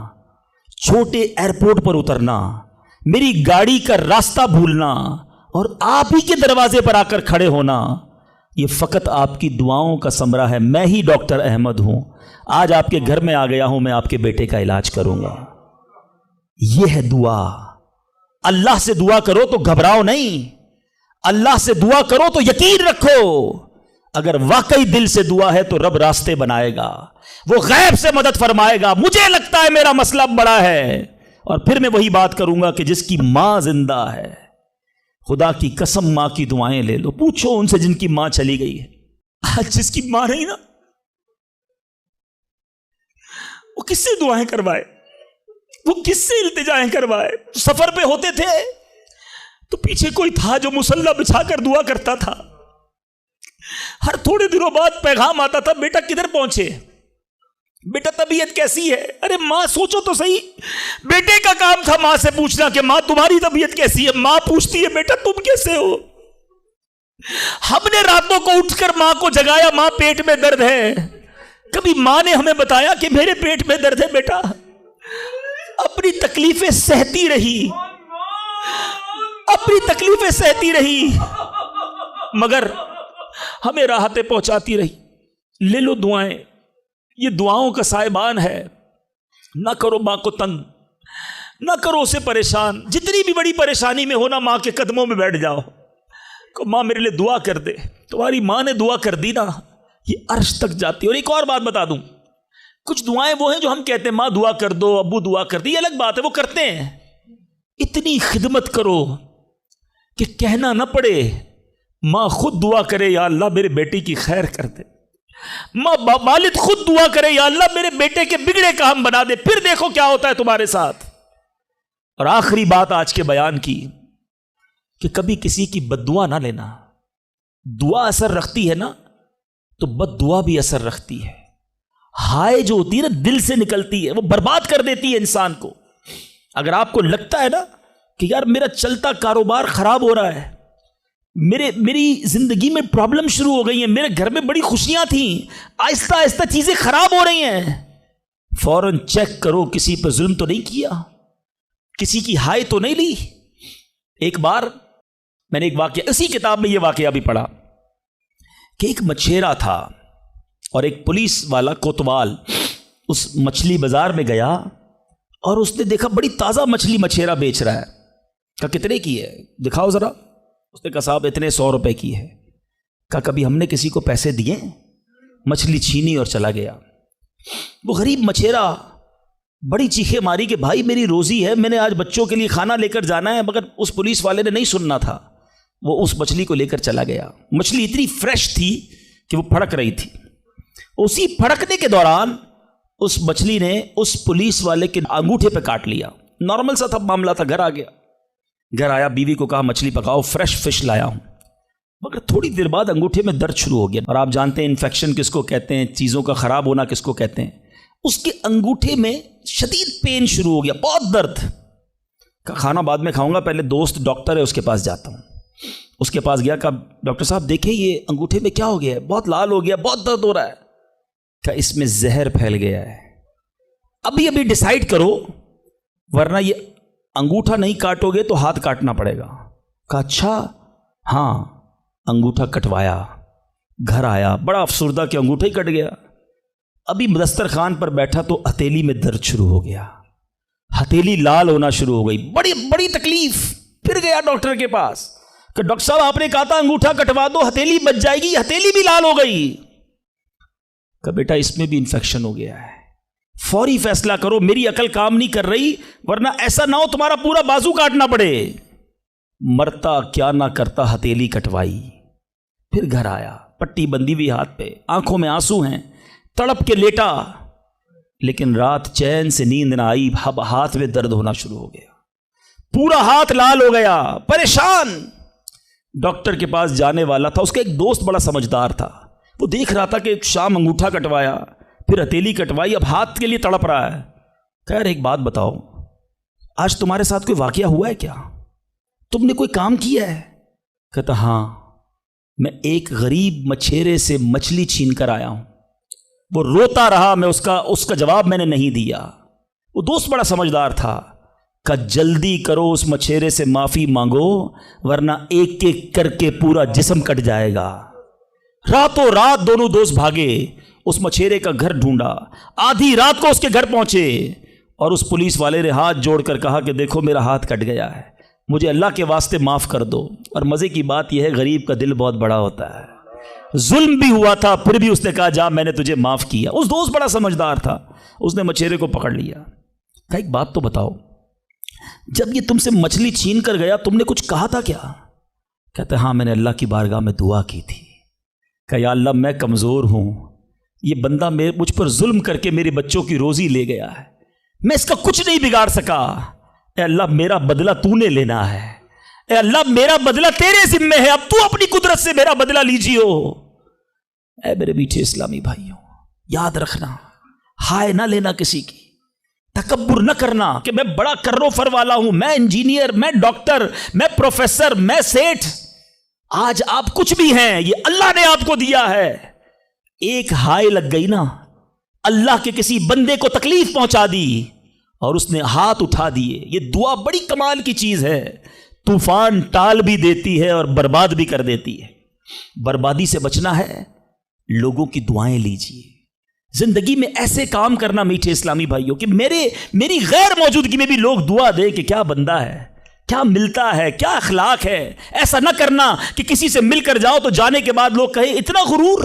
چھوٹے ایئرپورٹ پر اترنا، میری گاڑی کا راستہ بھولنا اور آپ ہی کے دروازے پر آ کر کھڑے ہونا، یہ فقط آپ کی دعاؤں کا ثمرہ ہے. میں ہی ڈاکٹر احمد ہوں، آج آپ کے گھر میں آ گیا ہوں، میں آپ کے بیٹے کا علاج کروں گا. یہ ہے دعا. اللہ سے دعا کرو تو گھبراؤ نہیں، اللہ سے دعا کرو تو یقین رکھو، اگر واقعی دل سے دعا ہے تو رب راستے بنائے گا، وہ غیب سے مدد فرمائے گا. مجھے لگتا ہے میرا مسئلہ بڑا ہے، اور پھر میں وہی بات کروں گا کہ جس کی ماں زندہ ہے، خدا کی قسم ماں کی دعائیں لے لو، پوچھو ان سے جن کی ماں چلی گئی ہے. آج جس کی ماں نہیں نا، وہ کس سے دعائیں کروائے، وہ کس سے التجائیں کروائے. سفر پہ ہوتے تھے تو پیچھے کوئی تھا جو مصلی بچھا کر دعا کرتا تھا. ہر تھوڑے دنوں بعد پیغام آتا تھا بیٹا کدھر پہنچے، بیٹا طبیعت کیسی ہے. ارے ماں سوچو تو صحیح، بیٹے کا کام تھا ماں سے پوچھنا کہ ماں تمہاری طبیعت کیسی ہے. ماں پوچھتی ہے بیٹا تم کیسے ہو. ہم نے راتوں کو اٹھ کر ماں کو جگایا، ماں پیٹ میں درد ہے. کبھی ماں نے ہمیں بتایا کہ میرے پیٹ میں درد ہے بیٹا. اپنی تکلیفیں سہتی رہی، اپنی تکلیفیں سہتی رہی، مگر ہمیں راحتیں پہنچاتی رہی۔ لے لو دعائیں، یہ دعاؤں کا سائبان ہے۔ نہ کرو ماں کو تنگ، نہ کرو اسے پریشان۔ جتنی بھی بڑی پریشانی میں ہونا، ماں کے قدموں میں بیٹھ جاؤ کہ ماں میرے لیے دعا کر دے۔ تمہاری ماں نے دعا کر دی نا، یہ عرش تک جاتی۔ اور ایک اور بات بتا دوں، کچھ دعائیں وہ ہیں جو ہم کہتے ہیں ماں دعا کر دو، ابو دعا کر دی، یہ الگ بات ہے، وہ کرتے ہیں۔ اتنی خدمت کرو کہ کہنا نہ پڑے، ماں خود دعا کرے یا اللہ میرے بیٹی کی خیر کر دے، ماں والد خود دعا کرے یا اللہ میرے بیٹے کے بگڑے کام بنا دے، پھر دیکھو کیا ہوتا ہے تمہارے ساتھ۔ اور آخری بات آج کے بیان کی کہ کبھی کسی کی بد دعا نہ لینا۔ دعا اثر رکھتی ہے نا، تو بد دعا بھی اثر رکھتی ہے۔ ہائے جو ہوتی ہے نا، دل سے نکلتی ہے، وہ برباد کر دیتی ہے انسان کو۔ اگر آپ کو لگتا ہے نا کہ یار میرا چلتا کاروبار خراب ہو رہا ہے، میری زندگی میں پرابلم شروع ہو گئی ہیں، میرے گھر میں بڑی خوشیاں تھیں، آہستہ آہستہ چیزیں خراب ہو رہی ہیں، فوراً چیک کرو کسی پہ ظلم تو نہیں کیا، کسی کی ہائے تو نہیں لی۔ ایک بار میں نے ایک واقعہ، اسی کتاب میں یہ واقعہ بھی پڑھا کہ ایک مچھیرا تھا اور ایک پولیس والا کوتوال اس مچھلی بازار میں گیا اور اس نے دیکھا بڑی تازہ مچھلی مچھیرا بیچ رہا ہے۔ کہا کتنے کی ہے دکھاؤ ذرا۔ اس نے کہا صاحب اتنے 100 روپے کی ہے۔ کہا کبھی ہم نے کسی کو پیسے دیے؟ مچھلی چھینی اور چلا گیا۔ وہ غریب مچھیرا بڑی چیخیں ماری کہ بھائی میری روزی ہے، میں نے آج بچوں کے لیے کھانا لے کر جانا ہے، مگر اس پولیس والے نے نہیں سننا تھا، وہ اس مچھلی کو لے کر چلا گیا۔ مچھلی اتنی فریش تھی کہ وہ پھڑک رہی تھی۔ اسی پھڑکنے کے دوران اس مچھلی نے اس پولیس والے کے انگوٹھے پہ کاٹ لیا۔ نارمل سا تھا معاملہ تھا۔ گھر آ گیا، گھر آیا، بیوی کو کہا مچھلی پکاؤ، فریش فش لایا ہوں، مگر تھوڑی دیر بعد انگوٹھے میں درد شروع ہو گیا۔ اور آپ جانتے ہیں انفیکشن کس کو کہتے ہیں، چیزوں کا خراب ہونا کس کو کہتے ہیں۔ اس کے انگوٹھے میں شدید پین شروع ہو گیا، بہت درد۔ کھانا بعد میں کھاؤں گا، پہلے دوست ڈاکٹر ہے اس کے پاس جاتا ہوں۔ اس کے پاس گیا، کہا ڈاکٹر صاحب دیکھیں یہ انگوٹھے میں کیا ہو گیا ہے، بہت لال ہو گیا، بہت درد ہو رہا ہے۔ کہا اس میں زہر پھیل گیا ہے، ابھی ڈیسائیڈ کرو ورنہ یہ انگوٹھا نہیں کاٹو گے تو ہاتھ کاٹنا پڑے گا۔ کہا اچھا، ہاں۔ انگوٹھا کٹوایا، گھر آیا، بڑا افسردہ کہ انگوٹھا ہی کٹ گیا۔ ابھی دسترخوان پر بیٹھا تو ہتھیلی میں درد شروع ہو گیا، ہتھیلی لال ہونا شروع ہو گئی، بڑی تکلیف۔ پھر گیا ڈاکٹر کے پاس کہ ڈاکٹر صاحب آپ نے کہا تھا انگوٹھا کٹوا دو، ہتھیلی بچ جائے گی، ہتھیلی بھی لال ہو گئی۔ کہ بیٹا اس میں بھی انفیکشن ہو گیا ہے، فوری فیصلہ کرو، میری عقل کام نہیں کر رہی، ورنہ ایسا نہ ہو تمہارا پورا بازو کاٹنا پڑے۔ مرتا کیا نہ کرتا، ہتھیلی کٹوائی، پھر گھر آیا، پٹی بندی ہوئی ہاتھ پہ، آنکھوں میں آنسو ہیں، تڑپ کے لیٹا، لیکن رات چین سے نیند نہ آئی، ہاتھ میں درد ہونا شروع ہو گیا، پورا ہاتھ لال ہو گیا، پریشان۔ ڈاکٹر کے پاس جانے والا تھا، اس کا ایک دوست بڑا سمجھدار تھا، وہ دیکھ رہا تھا کہ شام انگوٹھا کٹوایا، پھر ہتھیلی کٹوائی، اب ہاتھ کے لیے تڑپ رہا ہے۔ کہہ رہے ایک بات بتاؤ، آج تمہارے ساتھ کوئی واقعہ ہوا ہے کیا؟ تم نے کوئی کام کیا ہے؟ کہتا ہاں، میں ایک غریب مچھیرے سے مچھلی چھین کر آیا ہوں، وہ روتا رہا، میں اس کا جواب میں نے نہیں دیا۔ وہ دوست بڑا سمجھدار تھا، کہ جلدی کرو اس مچھیرے سے معافی مانگو ورنہ ایک ایک کر کے پورا جسم کٹ جائے گا۔ راتوں رات دونوں دوست بھاگے، اس مچھیرے کا گھر ڈھونڈا، آدھی رات کو اس کے گھر پہنچے، اور اس پولیس والے نے ہاتھ جوڑ کر کہا کہ دیکھو میرا ہاتھ کٹ گیا ہے، مجھے اللہ کے واسطے معاف کر دو۔ اور مزے کی بات یہ ہے غریب کا دل بہت بڑا ہوتا ہے، ظلم بھی ہوا تھا پھر بھی اس نے کہا جا میں نے تجھے معاف کیا۔ اس دوست بڑا سمجھدار تھا، اس نے مچھیرے کو پکڑ لیا، کہا ایک بات تو بتاؤ، جب یہ تم سے مچھلی چھین کر گیا تم نے کچھ کہا تھا کیا؟ کہتے ہاں میں نے اللہ کی بارگاہ میں دعا کی تھی کہ یا اللہ میں کمزور ہوں، یہ بندہ مجھ پر ظلم کر کے میرے بچوں کی روزی لے گیا ہے، میں اس کا کچھ نہیں بگاڑ سکا، اے اللہ میرا بدلہ تو نے لینا ہے، اے اللہ میرا بدلہ تیرے ذمہ ہے، اب تو اپنی قدرت سے میرا بدلہ لیجیو۔ اے میرے میٹھے اسلامی بھائیوں، یاد رکھنا، ہائے نہ لینا کسی کی، تکبر نہ کرنا کہ میں بڑا کرو فر والا ہوں، میں انجینئر، میں ڈاکٹر، میں پروفیسر، میں سیٹھ۔ آج آپ کچھ بھی ہیں، یہ اللہ نے آپ کو دیا ہے۔ ایک ہائے لگ گئی نا، اللہ کے کسی بندے کو تکلیف پہنچا دی، اور اس نے ہاتھ اٹھا دیے. یہ دعا بڑی کمال کی چیز ہے، طوفان ٹال بھی دیتی ہے اور برباد بھی کر دیتی ہے. بربادی سے بچنا ہے، لوگوں کی دعائیں لیجیے. زندگی میں ایسے کام کرنا میٹھے اسلامی بھائیوں کہ میری غیر موجودگی میں بھی لوگ دعا دیں کہ کیا بندہ ہے، کیا ملتا ہے، کیا اخلاق ہے. ایسا نہ کرنا کہ کسی سے مل کر جاؤ تو جانے کے بعد لوگ کہیں اتنا غرور،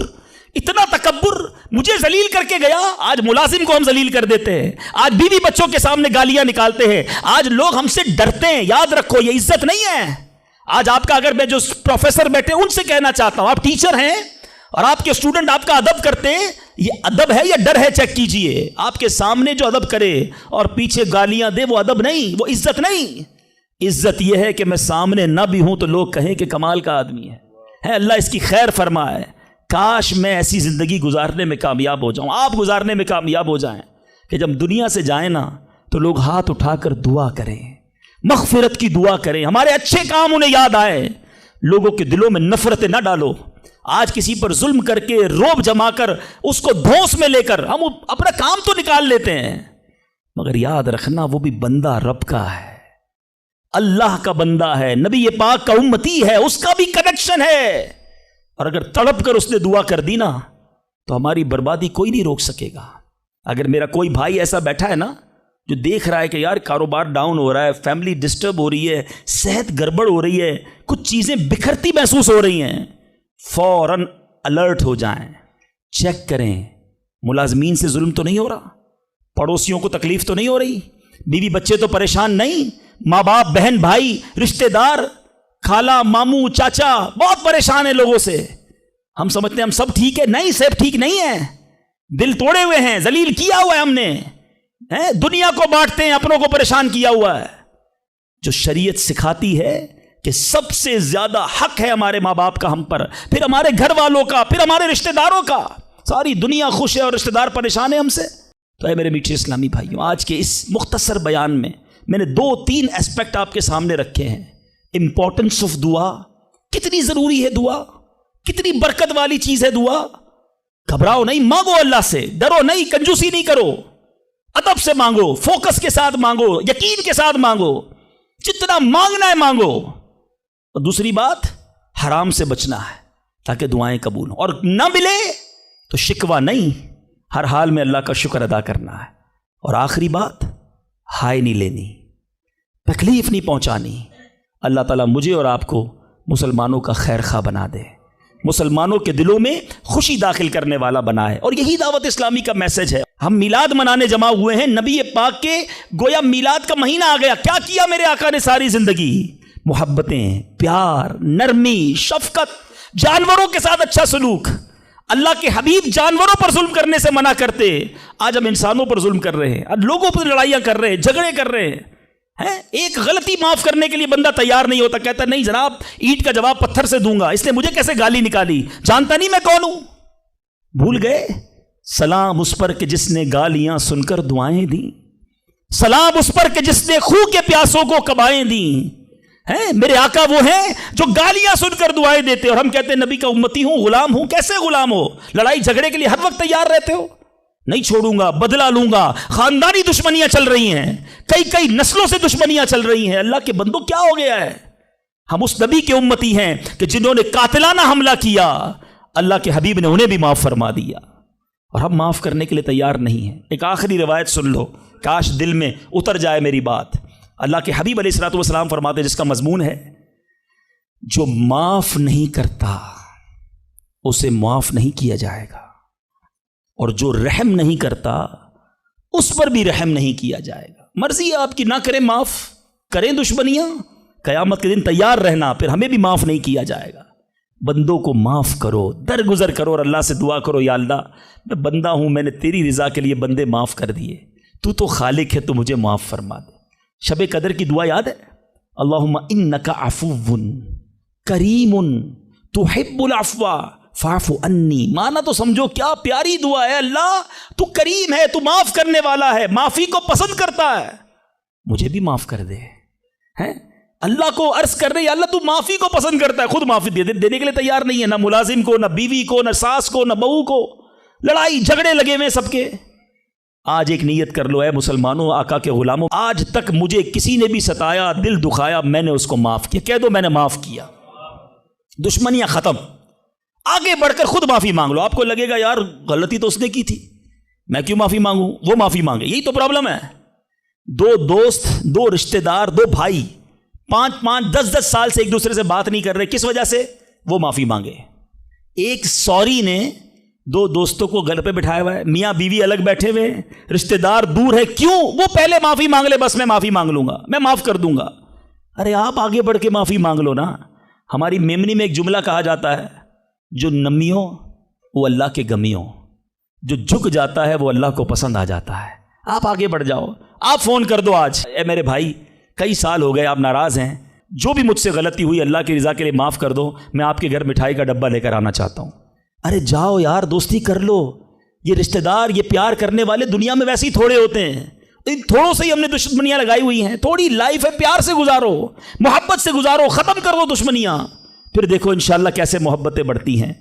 اتنا تکبر، مجھے ذلیل کر کے گیا. آج ملازم کو ہم ذلیل کر دیتے ہیں، آج بیوی بچوں کے سامنے گالیاں نکالتے ہیں، آج لوگ ہم سے ڈرتے ہیں. یاد رکھو یہ عزت نہیں ہے. آج آپ کا، اگر میں جو پروفیسر بیٹھے ان سے کہنا چاہتا ہوں، آپ ٹیچر ہیں اور آپ کے اسٹوڈنٹ آپ کا ادب کرتے ہیں، یہ ادب ہے یا ڈر ہے؟ چیک کیجئے. آپ کے سامنے جو ادب کرے اور پیچھے گالیاں دے، وہ ادب نہیں، وہ عزت نہیں. عزت یہ ہے کہ میں سامنے نہ بھی ہوں تو لوگ کہیں کہ کمال کا آدمی ہے. اللہ اس کی خیر فرمائے. کاش میں ایسی زندگی گزارنے میں کامیاب ہو جاؤں، آپ گزارنے میں کامیاب ہو جائیں کہ جب دنیا سے جائیں نا تو لوگ ہاتھ اٹھا کر دعا کریں، مغفرت کی دعا کریں، ہمارے اچھے کام انہیں یاد آئے. لوگوں کے دلوں میں نفرتیں نہ ڈالو. آج کسی پر ظلم کر کے، روب جما کر، اس کو دھوس میں لے کر ہم اپنا کام تو نکال لیتے ہیں، مگر یاد رکھنا وہ بھی بندہ رب کا ہے، اللہ کا بندہ ہے، نبی پاک کا امتی ہے، اس کا بھی کنیکشن ہے. اور اگر تڑپ کر اس نے دعا کر دی نا تو ہماری بربادی کوئی نہیں روک سکے گا. اگر میرا کوئی بھائی ایسا بیٹھا ہے نا جو دیکھ رہا ہے کہ یار کاروبار ڈاؤن ہو رہا ہے، فیملی ڈسٹرب ہو رہی ہے، صحت گڑبڑ ہو رہی ہے، کچھ چیزیں بکھرتی محسوس ہو رہی ہیں، فوراً الرٹ ہو جائیں. چیک کریں ملازمین سے ظلم تو نہیں ہو رہا، پڑوسیوں کو تکلیف تو نہیں ہو رہی، بیوی بچے تو پریشان نہیں، ماں باپ بہن بھائی رشتہ دار خالہ ماموں چاچا بہت پریشان ہیں لوگوں سے. ہم سمجھتے ہیں ہم سب ٹھیک ہے، نہیں سب ٹھیک نہیں ہے، دل توڑے ہوئے ہیں، ذلیل کیا ہوا ہے ہم نے، دنیا کو بانٹتے ہیں، اپنوں کو پریشان کیا ہوا ہے. جو شریعت سکھاتی ہے کہ سب سے زیادہ حق ہے ہمارے ماں باپ کا ہم پر، پھر ہمارے گھر والوں کا، پھر ہمارے رشتہ داروں کا. ساری دنیا خوش ہے اور رشتہ دار پریشان ہے ہم سے. تو اے میرے میٹھے اسلامی بھائیوں، آج کے اس مختصر بیان میں نے 2-3 ایسپیکٹ آپ کے سامنے رکھے ہیں. امپورٹنس آف دعا، کتنی ضروری ہے دعا، کتنی برکت والی چیز ہے دعا. گھبراؤ نہیں، مانگو اللہ سے، ڈرو نہیں، کنجوسی نہیں کرو، ادب سے مانگو، فوکس کے ساتھ مانگو، یقین کے ساتھ مانگو، جتنا مانگنا ہے مانگو. اور دوسری بات، حرام سے بچنا ہے تاکہ دعائیں قبول ہوں. اور نہ ملے تو شکوہ نہیں، ہر حال میں اللہ کا شکر ادا کرنا ہے. اور آخری بات، ہائے نہیں لینی، تکلیف نہیں پہنچانی. اللہ تعالیٰ مجھے اور آپ کو مسلمانوں کا خیر خواہ بنا دے، مسلمانوں کے دلوں میں خوشی داخل کرنے والا بنا ہے. اور یہی دعوت اسلامی کا میسج ہے. ہم میلاد منانے جمع ہوئے ہیں، نبی پاک کے گویا میلاد کا مہینہ آ گیا. کیا کیا میرے آقا نے ساری زندگی؟ محبتیں، پیار، نرمی، شفقت، جانوروں کے ساتھ اچھا سلوک. اللہ کے حبیب جانوروں پر ظلم کرنے سے منع کرتے، آج ہم انسانوں پر ظلم کر رہے ہیں، آج لوگوں پر لڑائیاں کر رہے ہیں، جھگڑے کر رہے ہیں. ایک غلطی معاف کرنے کے لیے بندہ تیار نہیں ہوتا، کہتا نہیں جناب اینٹ کا جواب پتھر سے دوں گا، اس نے مجھے کیسے گالی نکالی، جانتا نہیں میں کون ہوں. بھول گئے؟ سلام اس پر کہ جس نے گالیاں سن کر دعائیں دیں، سلام اس پر کہ جس نے خون کے پیاسوں کو کبائیں دیں. میرے آقا وہ ہیں جو گالیاں سن کر دعائیں دیتے، اور ہم کہتے ہیں نبی کا امتی ہوں، غلام ہوں. کیسے غلام ہو؟ لڑائی جھگڑے کے لیے ہر وقت تیار رہتے ہو. نہیں چھوڑوں گا، بدلہ لوں گا. خاندانی دشمنیاں چل رہی ہیں، کئی نسلوں سے دشمنیاں چل رہی ہیں. اللہ کے بندوں کیا ہو گیا ہے؟ ہم اس نبی کے امتی ہیں کہ جنہوں نے قاتلانہ حملہ کیا، اللہ کے حبیب نے انہیں بھی معاف فرما دیا، اور ہم معاف کرنے کے لیے تیار نہیں ہیں. ایک آخری روایت سن لو، کاش دل میں اتر جائے میری بات. اللہ کے حبیب علیہ الصلوۃ والسلام فرماتے ہیں، جس کا مضمون ہے جو معاف نہیں کرتا اسے معاف نہیں کیا جائے گا، اور جو رحم نہیں کرتا اس پر بھی رحم نہیں کیا جائے گا. مرضی ہے آپ کی، نہ کریں معاف، کریں دشمنیاں، قیامت کے دن تیار رہنا، پھر ہمیں بھی معاف نہیں کیا جائے گا. بندوں کو معاف کرو، درگزر کرو، اور اللہ سے دعا کرو، یا اللہ میں بندہ ہوں، میں نے تیری رضا کے لیے بندے معاف کر دیے، تو خالق ہے، تو مجھے معاف فرما دے. شب قدر کی دعا یاد ہے؟ اللہم انک عفو کریم تحب العفو فاعف عنی. مانا تو سمجھو کیا پیاری دعا ہے، اللہ تو کریم ہے، تو معاف کرنے والا ہے، معافی کو پسند کرتا ہے، مجھے بھی معاف کر دے. اللہ کو عرض کر رہے، اللہ تو معافی کو پسند کرتا ہے، خود معافی دینے کے لیے تیار نہیں ہے، نہ ملازم کو، نہ بیوی کو، نہ ساس کو، نہ بہو کو. لڑائی جھگڑے لگے ہوئے سب کے. آج ایک نیت کر لو، اے مسلمانوں، آقا کے غلاموں، آج تک مجھے کسی نے بھی ستایا، دل دکھایا، میں نے اس کو معاف کیا. کہہ دو میں نے معاف کیا، دشمنیاں ختم. آگے بڑھ کر خود معافی مانگ لو. آپ کو لگے گا یار غلطی تو اس نے کی تھی، میں کیوں معافی مانگوں؟ وہ معافی مانگے. یہی تو پرابلم ہے. دو دوست، دو رشتہ دار، دو بھائی 5-5 10-10 سال سے ایک دوسرے سے بات نہیں کر رہے، کس وجہ سے؟ وہ معافی مانگے. ایک سوری نے دو دوستوں کو گھر پہ بٹھایا ہوا ہے، میاں بیوی الگ بیٹھے ہوئے، رشتہ دار دور ہے، کیوں؟ وہ پہلے معافی مانگ لے، بس میں معافی مانگ لوں گا، میں معاف کر دوں گا. ارے آپ آگے بڑھ کے معافی مانگ لو نا. ہماری میمنی میں ایک جملہ کہا جاتا ہے، جو نمی ہو وہ اللہ کے گمی ہو، جو جھک جاتا ہے وہ اللہ کو پسند آ جاتا ہے. آپ آگے بڑھ جاؤ. آپ فون کر دو آج، اے میرے بھائی کئی سال ہو گئے آپ ناراض ہیں، جو بھی مجھ سے غلطی ہوئی اللہ کی رضا کے لیے معاف کر دو، میں آپ کے گھر مٹھائی کا ڈبہ لے کر آنا چاہتا ہوں. ارے جاؤ یار، دوستی کر لو. یہ رشتہ دار، یہ پیار کرنے والے دنیا میں ویسے ہی تھوڑے ہوتے ہیں. ان تھوڑوں سے ہی ہم نے دشمنیاں لگائی ہوئی ہیں. تھوڑی لائف ہے، پیار سے گزارو، محبت سے گزارو، ختم کر دو دشمنیاں، پھر دیکھو انشاءاللہ کیسے محبتیں بڑھتی ہیں.